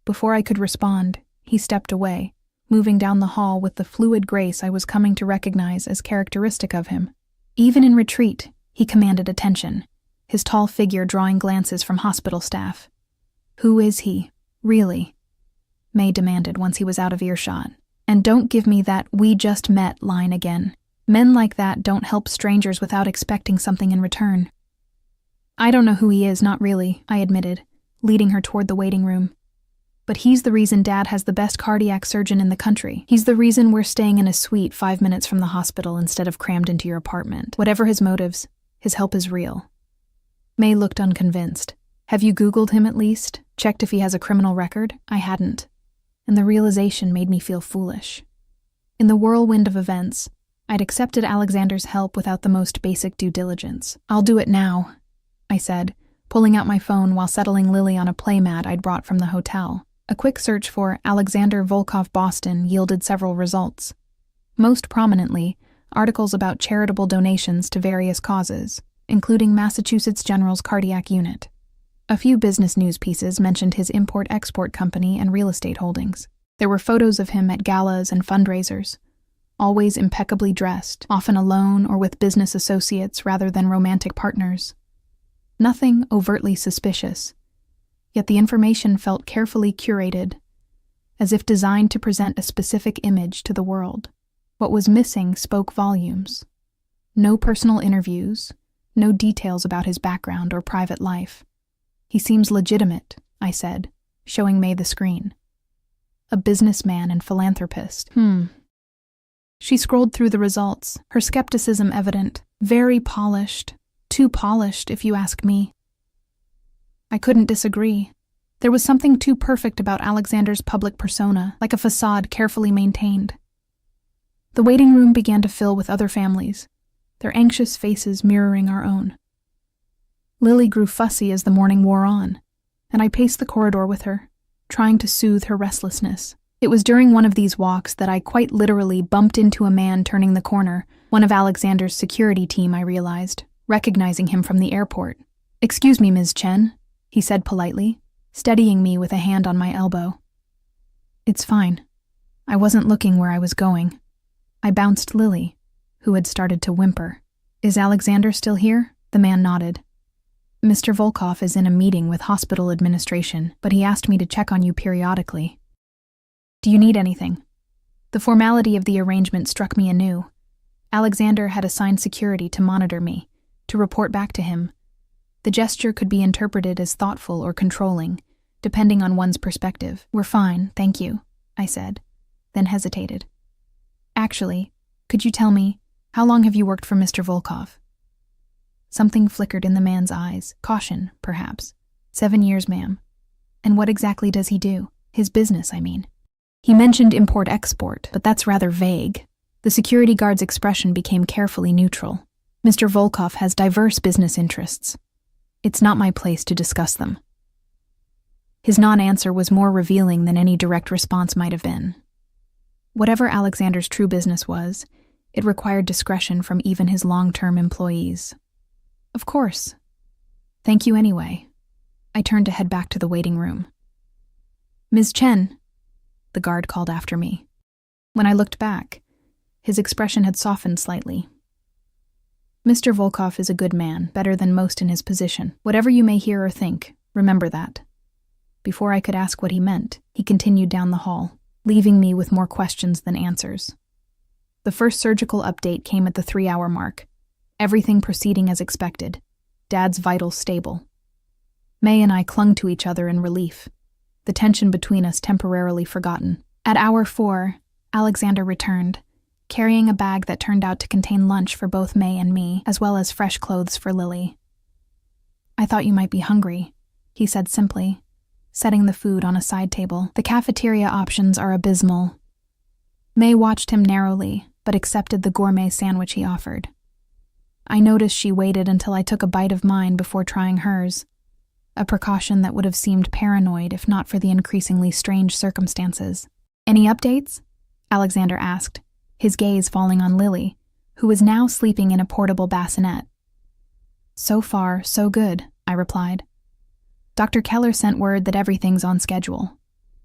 Before I could respond, he stepped away, moving down the hall with the fluid grace I was coming to recognize as characteristic of him. Even in retreat, he commanded attention, his tall figure drawing glances from hospital staff. Who is he, really? May demanded once he was out of earshot. And don't give me that "we just met" line again. Men like that don't help strangers without expecting something in return. I don't know who he is, not really, I admitted, leading her toward the waiting room. But he's the reason Dad has the best cardiac surgeon in the country. He's the reason we're staying in a suite 5 minutes from the hospital instead of crammed into your apartment. Whatever his motives, his help is real. May looked unconvinced. Have you Googled him at least? Checked if he has a criminal record? I hadn't. And the realization made me feel foolish. In the whirlwind of events, I'd accepted Alexander's help without the most basic due diligence. I'll do it now, I said, pulling out my phone while settling Lily on a playmat I'd brought from the hotel. A quick search for Alexander Volkov Boston yielded several results. Most prominently, articles about charitable donations to various causes, including Massachusetts General's cardiac unit. A few business news pieces mentioned his import-export company and real estate holdings. There were photos of him at galas and fundraisers, always impeccably dressed, often alone or with business associates rather than romantic partners. Nothing overtly suspicious, yet the information felt carefully curated, as if designed to present a specific image to the world. What was missing spoke volumes. No personal interviews, no details about his background or private life. He seems legitimate, I said, showing May the screen. A businessman and philanthropist. She scrolled through the results, her skepticism evident. Very polished. Too polished, if you ask me. I couldn't disagree. There was something too perfect about Alexander's public persona, like a facade carefully maintained. The waiting room began to fill with other families, their anxious faces mirroring our own. Lily grew fussy as the morning wore on, and I paced the corridor with her, trying to soothe her restlessness. It was during one of these walks that I quite literally bumped into a man turning the corner, one of Alexander's security team, I realized, recognizing him from the airport. "Excuse me, Ms. Chen," he said politely, steadying me with a hand on my elbow. "It's fine. I wasn't looking where I was going." I bounced Lily, who had started to whimper. Is Alexander still here? The man nodded. Mr. Volkov is in a meeting with hospital administration, but he asked me to check on you periodically. Do you need anything? The formality of the arrangement struck me anew. Alexander had assigned security to monitor me, to report back to him. The gesture could be interpreted as thoughtful or controlling, depending on one's perspective. We're fine, thank you, I said, then hesitated. Actually, could you tell me, how long have you worked for Mr. Volkov? Something flickered in the man's eyes. Caution, perhaps. 7 years, ma'am. And what exactly does he do? His business, I mean. He mentioned import-export, but that's rather vague. The security guard's expression became carefully neutral. Mr. Volkov has diverse business interests. It's not my place to discuss them. His non-answer was more revealing than any direct response might have been. Whatever Alexander's true business was, it required discretion from even his long-term employees. Of course. Thank you anyway. I turned to head back to the waiting room. Ms. Chen, the guard called after me. When I looked back, his expression had softened slightly. Mr. Volkov is a good man, better than most in his position. Whatever you may hear or think, remember that. Before I could ask what he meant, he continued down the hall, leaving me with more questions than answers. The first surgical update came at the 3-hour mark. Everything proceeding as expected. Dad's vitals stable. May and I clung to each other in relief, the tension between us temporarily forgotten. At hour 4, Alexander returned, carrying a bag that turned out to contain lunch for both May and me, as well as fresh clothes for Lily. I thought you might be hungry, he said simply, setting the food on a side table. The cafeteria options are abysmal. May watched him narrowly, but accepted the gourmet sandwich he offered. I noticed she waited until I took a bite of mine before trying hers, a precaution that would have seemed paranoid if not for the increasingly strange circumstances. Any updates? Alexander asked, his gaze falling on Lily, who was now sleeping in a portable bassinet. So far, so good, I replied. Dr. Keller sent word that everything's on schedule.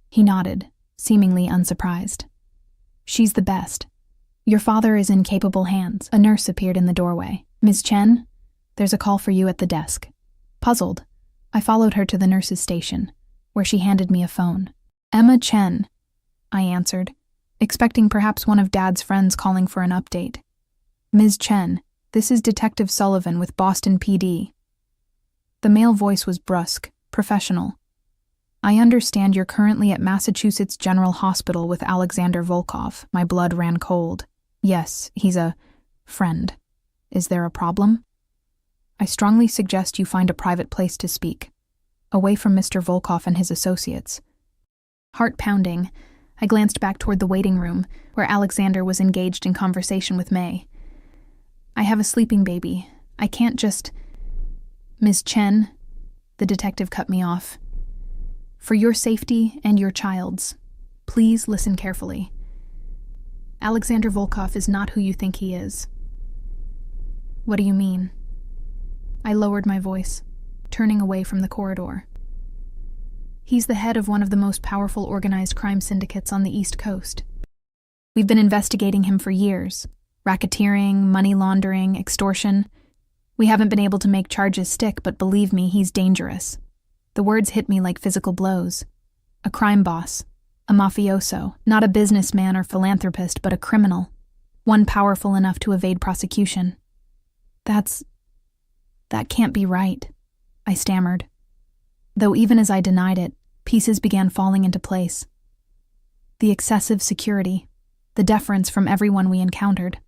He nodded, seemingly unsurprised. She's the best. Your father is in capable hands. A nurse appeared in the doorway. Ms. Chen, there's a call for you at the desk. Puzzled, I followed her to the nurse's station, where she handed me a phone. Emma Chen, I answered, expecting perhaps one of Dad's friends calling for an update. Ms. Chen, this is Detective Sullivan with Boston PD. The male voice was brusque, professional. I understand you're currently at Massachusetts General Hospital with Alexander Volkov. My blood ran cold. Yes, he's a friend. Is there a problem? I strongly suggest you find a private place to speak, away from Mr. Volkov and his associates. Heart pounding, I glanced back toward the waiting room, where Alexander was engaged in conversation with May. I have a sleeping baby. I can't just... Ms. Chen, the detective cut me off. For your safety and your child's, please listen carefully. Alexander Volkov is not who you think he is. What do you mean? I lowered my voice, turning away from the corridor. He's the head of one of the most powerful organized crime syndicates on the East Coast. We've been investigating him for years. Racketeering, money laundering, extortion. We haven't been able to make charges stick, but believe me, he's dangerous. The words hit me like physical blows. A crime boss. A mafioso. Not a businessman or philanthropist, but a criminal. One powerful enough to evade prosecution. That can't be right, I stammered. Though even as I denied it, pieces began falling into place. The excessive security, the deference from everyone we encountered.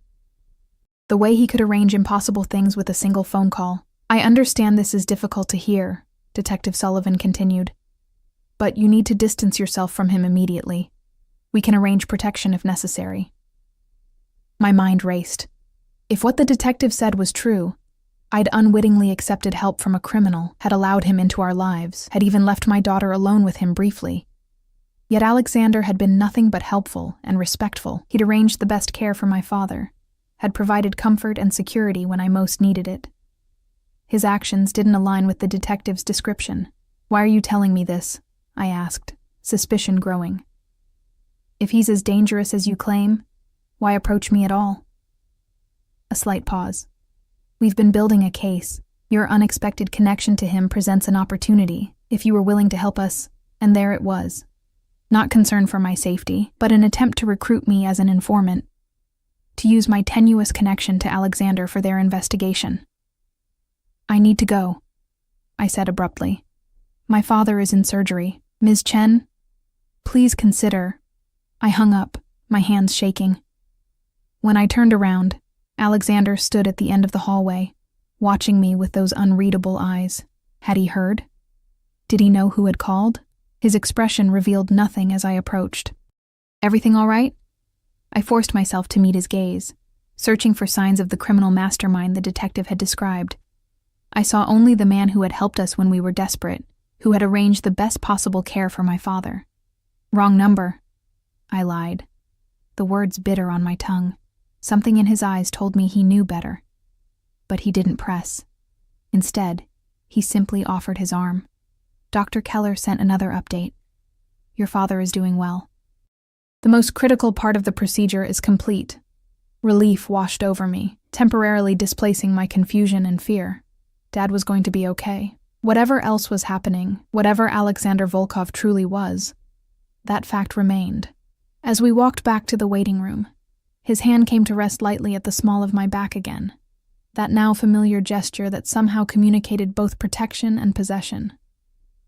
The way he could arrange impossible things with a single phone call. I understand this is difficult to hear, Detective Sullivan continued. But you need to distance yourself from him immediately. We can arrange protection if necessary. My mind raced. If what the detective said was true, I'd unwittingly accepted help from a criminal, had allowed him into our lives, had even left my daughter alone with him briefly. Yet Alexander had been nothing but helpful and respectful. He'd arranged the best care for my father, had provided comfort and security when I most needed it. His actions didn't align with the detective's description. Why are you telling me this? I asked, suspicion growing. If he's as dangerous as you claim, why approach me at all? A slight pause. We've been building a case. Your unexpected connection to him presents an opportunity, if you were willing to help us, and there it was. Not concern for my safety, but an attempt to recruit me as an informant, to use my tenuous connection to Alexander for their investigation. I need to go, I said abruptly. My father is in surgery. Ms. Chen, please consider. I hung up, my hands shaking. When I turned around, Alexander stood at the end of the hallway, watching me with those unreadable eyes. Had he heard? Did he know who had called? His expression revealed nothing as I approached. Everything all right? I forced myself to meet his gaze, searching for signs of the criminal mastermind the detective had described. I saw only the man who had helped us when we were desperate, who had arranged the best possible care for my father. Wrong number, I lied, the words bitter on my tongue. Something in his eyes told me he knew better. But he didn't press. Instead, he simply offered his arm. Dr. Keller sent another update. Your father is doing well. The most critical part of the procedure is complete. Relief washed over me, temporarily displacing my confusion and fear. Dad was going to be okay. Whatever else was happening, whatever Alexander Volkov truly was, that fact remained. As we walked back to the waiting room, his hand came to rest lightly at the small of my back again, that now familiar gesture that somehow communicated both protection and possession.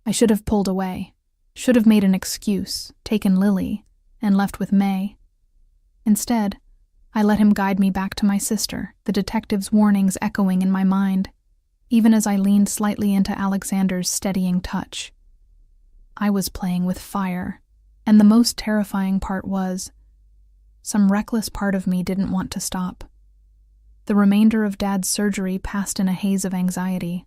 I should have pulled away, should have made an excuse, taken Lily, and left with May. Instead, I let him guide me back to my sister, the detective's warnings echoing in my mind, even as I leaned slightly into Alexander's steadying touch. I was playing with fire, and the most terrifying part was, some reckless part of me didn't want to stop. The remainder of Dad's surgery passed in a haze of anxiety,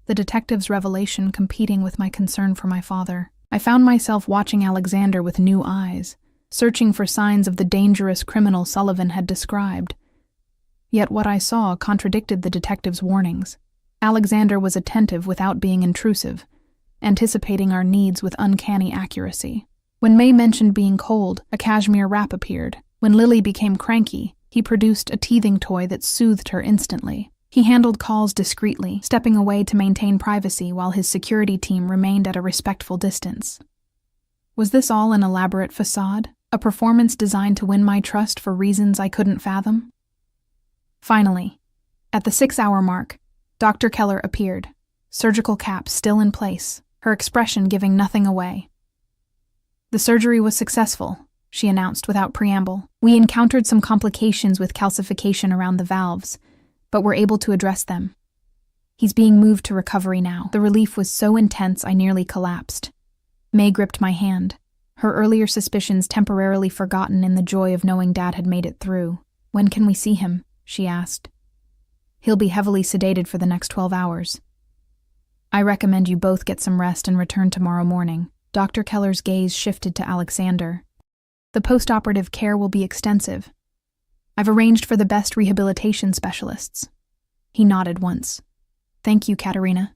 the detective's revelation competing with my concern for my father. I found myself watching Alexander with new eyes, searching for signs of the dangerous criminal Sullivan had described. Yet what I saw contradicted the detective's warnings. Alexander was attentive without being intrusive, anticipating our needs with uncanny accuracy. When May mentioned being cold, a cashmere wrap appeared. When Lily became cranky, he produced a teething toy that soothed her instantly. He handled calls discreetly, stepping away to maintain privacy while his security team remained at a respectful distance. Was this all an elaborate facade? A performance designed to win my trust for reasons I couldn't fathom? Finally, at the 6-hour mark, Dr. Keller appeared, surgical cap still in place, her expression giving nothing away. The surgery was successful, she announced without preamble. We encountered some complications with calcification around the valves, but were able to address them. He's being moved to recovery now. The relief was so intense I nearly collapsed. May gripped my hand, her earlier suspicions temporarily forgotten in the joy of knowing Dad had made it through. When can we see him? She asked. He'll be heavily sedated for the next 12 hours. I recommend you both get some rest and return tomorrow morning. Dr. Keller's gaze shifted to Alexander. The post-operative care will be extensive. I've arranged for the best rehabilitation specialists. He nodded once. Thank you, Katerina.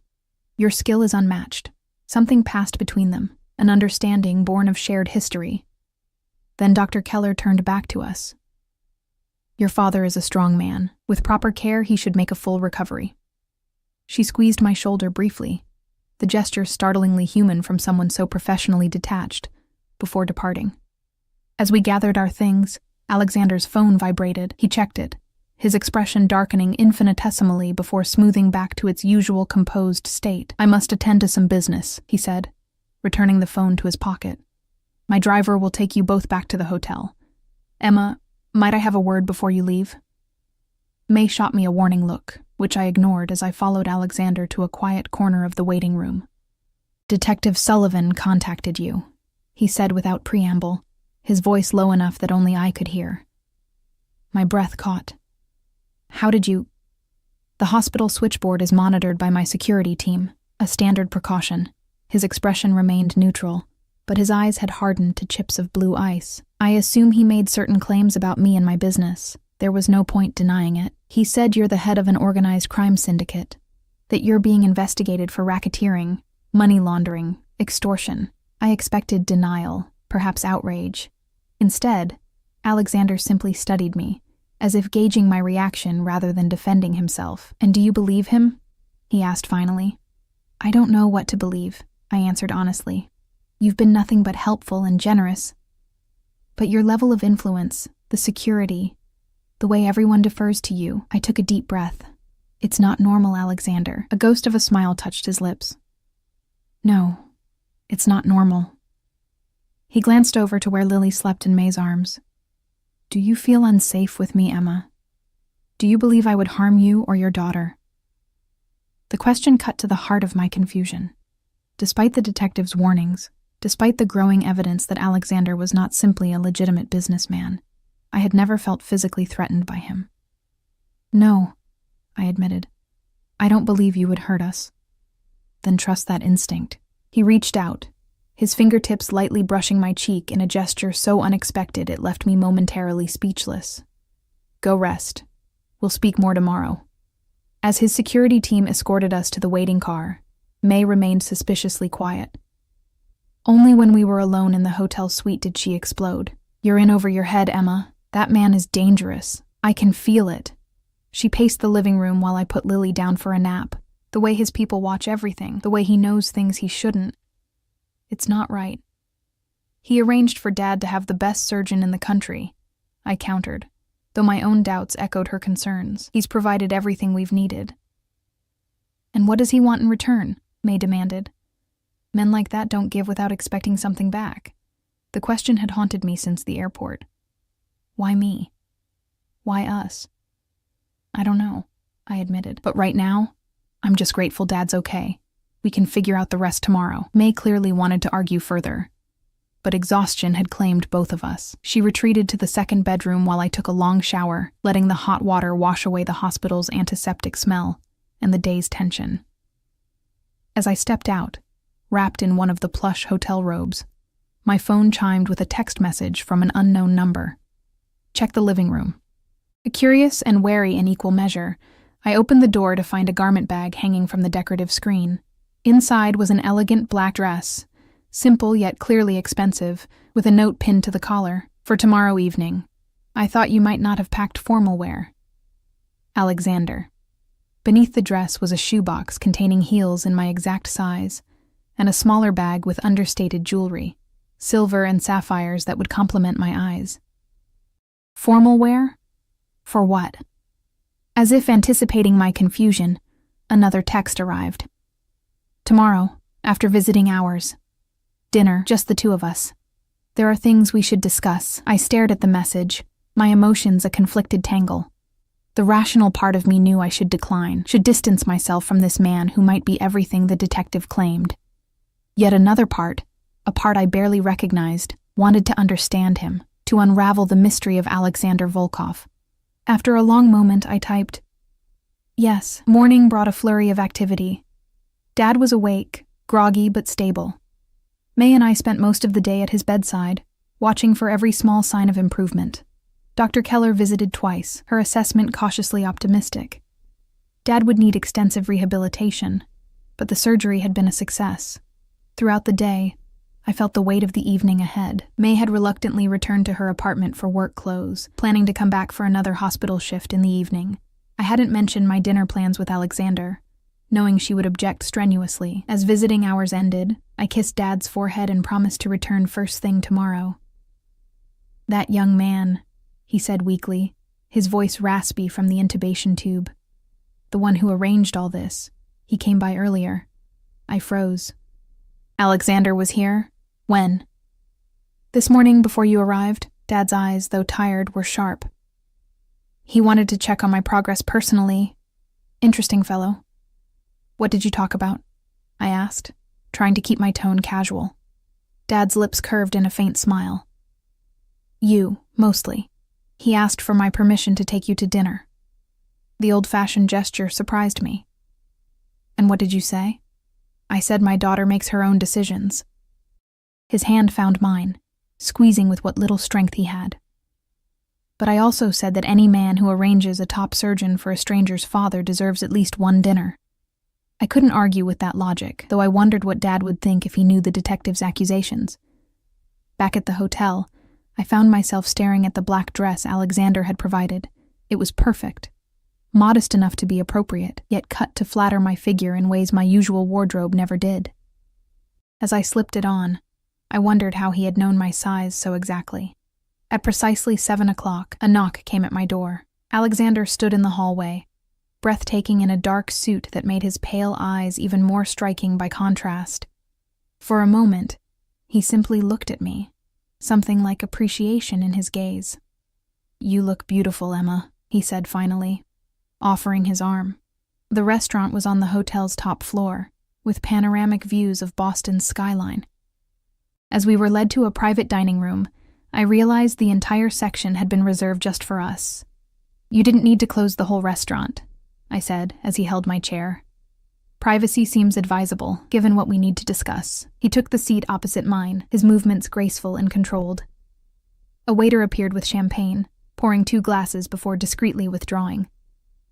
Your skill is unmatched. Something passed between them, an understanding born of shared history. Then Dr. Keller turned back to us. Your father is a strong man. With proper care, he should make a full recovery. She squeezed my shoulder briefly, the gesture startlingly human from someone so professionally detached, before departing. As we gathered our things, Alexander's phone vibrated. He checked it, his expression darkening infinitesimally before smoothing back to its usual composed state. I must attend to some business, he said, returning the phone to his pocket. My driver will take you both back to the hotel. Emma, might I have a word before you leave? May shot me a warning look, which I ignored as I followed Alexander to a quiet corner of the waiting room. Detective Sullivan contacted you, he said without preamble, his voice low enough that only I could hear. My breath caught. How did you... The hospital switchboard is monitored by my security team, a standard precaution. His expression remained neutral, but his eyes had hardened to chips of blue ice. I assume he made certain claims about me and my business. There was no point denying it. He said you're the head of an organized crime syndicate, that you're being investigated for racketeering, money laundering, extortion. I expected denial, perhaps outrage. Instead, Alexander simply studied me, as if gauging my reaction rather than defending himself. "And do you believe him?" he asked finally. "I don't know what to believe," I answered honestly. "You've been nothing but helpful and generous. But your level of influence, the security, the way everyone defers to you." I took a deep breath. "It's not normal, Alexander." A ghost of a smile touched his lips. "No, it's not normal." He glanced over to where Lily slept in May's arms. "Do you feel unsafe with me, Emma? Do you believe I would harm you or your daughter?" The question cut to the heart of my confusion. Despite the detective's warnings, despite the growing evidence that Alexander was not simply a legitimate businessman, I had never felt physically threatened by him. "No," I admitted. "I don't believe you would hurt us." "Then trust that instinct." He reached out, his fingertips lightly brushing my cheek in a gesture so unexpected it left me momentarily speechless. "Go rest. We'll speak more tomorrow." As his security team escorted us to the waiting car, May remained suspiciously quiet. Only when we were alone in the hotel suite did she explode. "You're in over your head, Emma. That man is dangerous. I can feel it." She paced the living room while I put Lily down for a nap. The way his people watch everything, the way he knows things he shouldn't. It's not right. "He arranged for Dad to have the best surgeon in the country," I countered, though my own doubts echoed her concerns. "He's provided everything we've needed." "And what does he want in return?" May demanded. Men like that don't give without expecting something back. The question had haunted me since the airport. Why me? Why us? "I don't know," I admitted. "But right now, I'm just grateful Dad's okay. We can figure out the rest tomorrow." May clearly wanted to argue further, but exhaustion had claimed both of us. She retreated to the second bedroom while I took a long shower, letting the hot water wash away the hospital's antiseptic smell and the day's tension. As I stepped out, wrapped in one of the plush hotel robes, my phone chimed with a text message from an unknown number. "Check the living room." Curious and wary in equal measure, I opened the door to find a garment bag hanging from the decorative screen. Inside was an elegant black dress, simple yet clearly expensive, with a note pinned to the collar. "For tomorrow evening. I thought you might not have packed formal wear. Alexander." Beneath the dress was a shoebox containing heels in my exact size, and a smaller bag with understated jewelry, silver and sapphires that would complement my eyes. Formal wear? For what? As if anticipating my confusion, another text arrived. "Tomorrow, after visiting hours. Dinner, just the two of us. There are things we should discuss." I stared at the message, my emotions a conflicted tangle. The rational part of me knew I should decline, should distance myself from this man who might be everything the detective claimed. Yet another part, a part I barely recognized, wanted to understand him, to unravel the mystery of Alexander Volkov. After a long moment, I typed, "Yes." Morning brought a flurry of activity. Dad was awake, groggy but stable. May and I spent most of the day at his bedside, watching for every small sign of improvement. Dr. Keller visited twice, her assessment cautiously optimistic. Dad would need extensive rehabilitation, but the surgery had been a success. Throughout the day, I felt the weight of the evening ahead. May had reluctantly returned to her apartment for work clothes, planning to come back for another hospital shift in the evening. I hadn't mentioned my dinner plans with Alexander, knowing she would object strenuously. As visiting hours ended, I kissed Dad's forehead and promised to return first thing tomorrow. "That young man," he said weakly, his voice raspy from the intubation tube. "The one who arranged all this. He came by earlier." I froze. "Alexander was here? When?" "This morning before you arrived." Dad's eyes, though tired, were sharp. "He wanted to check on my progress personally. Interesting fellow." "What did you talk about?" I asked, trying to keep my tone casual. Dad's lips curved in a faint smile. "You, mostly. He asked for my permission to take you to dinner." The old-fashioned gesture surprised me. "And what did you say?" "I said my daughter makes her own decisions." His hand found mine, squeezing with what little strength he had. "But I also said that any man who arranges a top surgeon for a stranger's father deserves at least one dinner." I couldn't argue with that logic, though I wondered what Dad would think if he knew the detective's accusations. Back at the hotel, I found myself staring at the black dress Alexander had provided, It was perfect, modest enough to be appropriate, yet cut to flatter my figure in ways my usual wardrobe never did. As I slipped it on, I wondered how he had known my size so exactly. At precisely 7 o'clock, a knock came at my door. Alexander stood in the hallway, breathtaking in a dark suit that made his pale eyes even more striking by contrast. For a moment, he simply looked at me, something like appreciation in his gaze. "You look beautiful, Emma," he said finally, offering his arm. The restaurant was on the hotel's top floor, with panoramic views of Boston's skyline. As we were led to a private dining room, I realized the entire section had been reserved just for us. "You didn't need to close the whole restaurant," I said as he held my chair. "Privacy seems advisable, given what we need to discuss." He took the seat opposite mine, his movements graceful and controlled. A waiter appeared with champagne, pouring 2 glasses before discreetly withdrawing.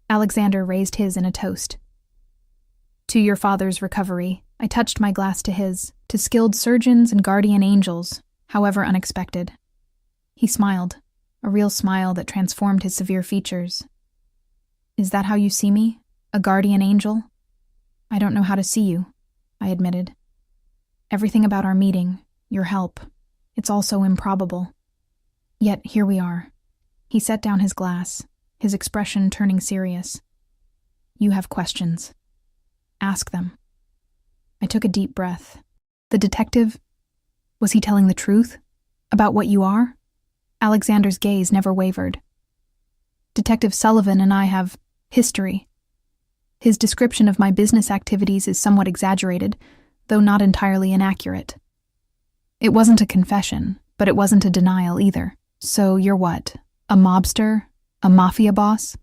Alexander raised his in a toast. "To your father's recovery." I touched my glass to his. "To skilled surgeons and guardian angels, however unexpected." He smiled, a real smile that transformed his severe features. "Is that how you see me? A guardian angel?" "I don't know how to see you," I admitted. "Everything about our meeting, your help, it's all so improbable. Yet here we are." He set down his glass, his expression turning serious. "You have questions. Ask them." I took a deep breath. The detective, was he telling the truth? About what you are? Alexander's gaze never wavered. "Detective Sullivan and I have history. His description of my business activities is somewhat exaggerated, though not entirely inaccurate. It wasn't a confession, but it wasn't a denial either. So you're what? A mobster? A mafia boss?"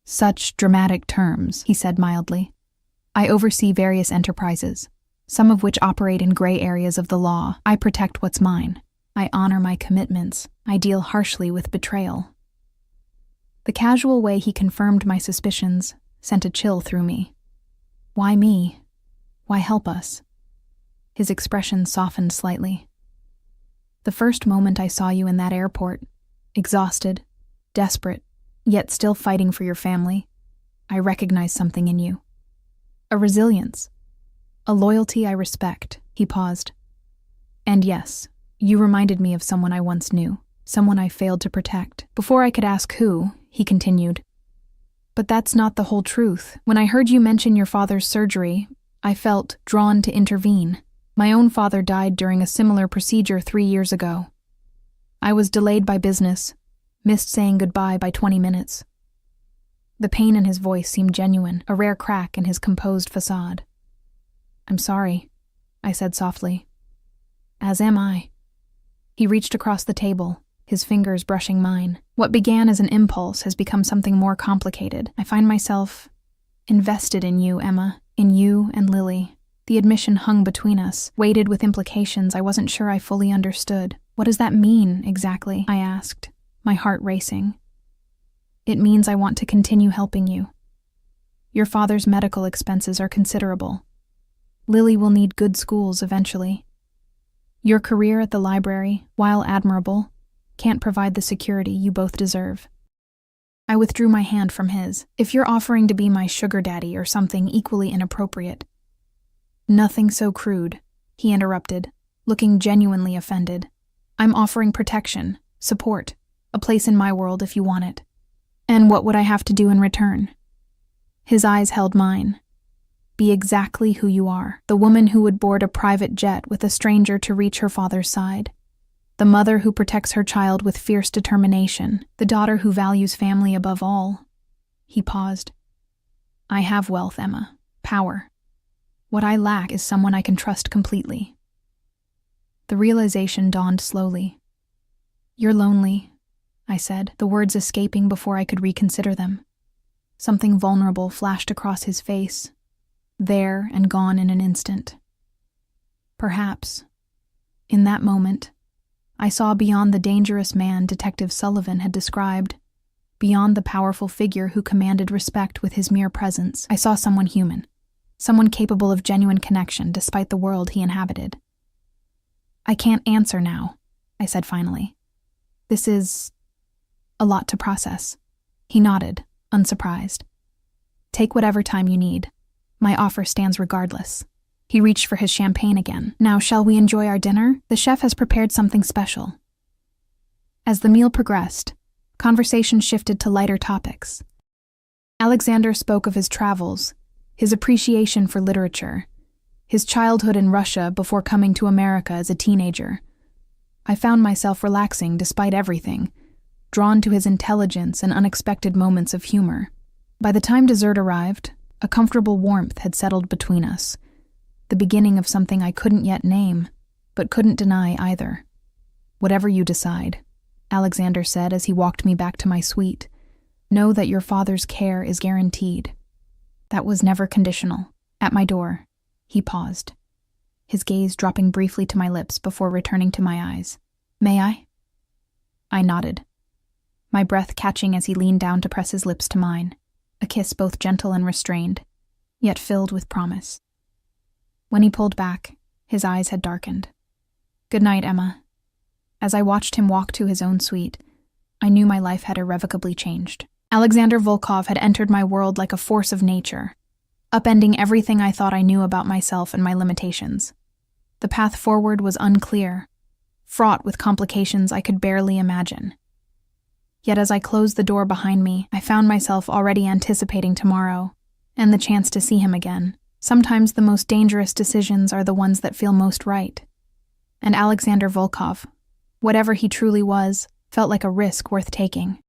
"Such dramatic terms," he said mildly. "I oversee various enterprises, some of which operate in gray areas of the law. I protect what's mine. I honor my commitments. I deal harshly with betrayal." The casual way he confirmed my suspicions sent a chill through me. "Why me? Why help us?" His expression softened slightly. "The first moment I saw you in that airport, exhausted, desperate, yet still fighting for your family, I recognized something in you. A resilience, a loyalty I respect." He paused. "And yes, you reminded me of someone I once knew, someone I failed to protect." Before I could ask who, he continued, "But that's not the whole truth. When I heard you mention your father's surgery, I felt drawn to intervene. My own father died during a similar procedure 3 years ago. I was delayed by business, missed saying goodbye by 20 minutes. The pain in his voice seemed genuine, a rare crack in his composed facade. "I'm sorry," I said softly. "As am I." He reached across the table, his fingers brushing mine. "What began as an impulse has become something more complicated. I find myself invested in you, Emma, in you and Lily." The admission hung between us, weighted with implications I wasn't sure I fully understood. "What does that mean, exactly?" I asked, my heart racing. "It means I want to continue helping you. Your father's medical expenses are considerable. Lily will need good schools eventually. Your career at the library, while admirable, can't provide the security you both deserve." I withdrew my hand from his. "If you're offering to be my sugar daddy or something equally inappropriate—" "Nothing so crude," he interrupted, looking genuinely offended. "I'm offering protection, support, a place in my world if you want it. And what would I have to do in return?" His eyes held mine. "Be exactly who you are, the woman who would board a private jet with a stranger to reach her father's side, the mother who protects her child with fierce determination, the daughter who values family above all." He paused. "I have wealth, Emma, power. What I lack is someone I can trust completely." The realization dawned slowly. "You're lonely," I said, the words escaping before I could reconsider them. Something vulnerable flashed across his face, there and gone in an instant. Perhaps. In that moment, I saw beyond the dangerous man Detective Sullivan had described, beyond the powerful figure who commanded respect with his mere presence. I saw someone human, someone capable of genuine connection despite the world he inhabited. "I can't answer now," I said finally. "This is a lot to process." He nodded, unsurprised. Take whatever time you need. My offer stands regardless. He reached for his champagne again. Now, shall we enjoy our dinner? The chef has prepared something special. As the meal progressed, conversation shifted to lighter topics. Alexander spoke of his travels, his appreciation for literature, his childhood in Russia before coming to America as a teenager. I found myself relaxing despite everything, drawn to his intelligence and unexpected moments of humor. By the time dessert arrived, a comfortable warmth had settled between us, the beginning of something I couldn't yet name, but couldn't deny either. Whatever you decide, Alexander said as he walked me back to my suite, know that your father's care is guaranteed. That was never conditional. At my door, he paused, his gaze dropping briefly to my lips before returning to my eyes. May I? I nodded, my breath catching as he leaned down to press his lips to mine, a kiss both gentle and restrained, yet filled with promise. When he pulled back, his eyes had darkened. Good night, Emma. As I watched him walk to his own suite, I knew my life had irrevocably changed. Alexander Volkov had entered my world like a force of nature, upending everything I thought I knew about myself and my limitations. The path forward was unclear, fraught with complications I could barely imagine. Yet as I closed the door behind me, I found myself already anticipating tomorrow and the chance to see him again. Sometimes the most dangerous decisions are the ones that feel most right. And Alexander Volkov, whatever he truly was, felt like a risk worth taking.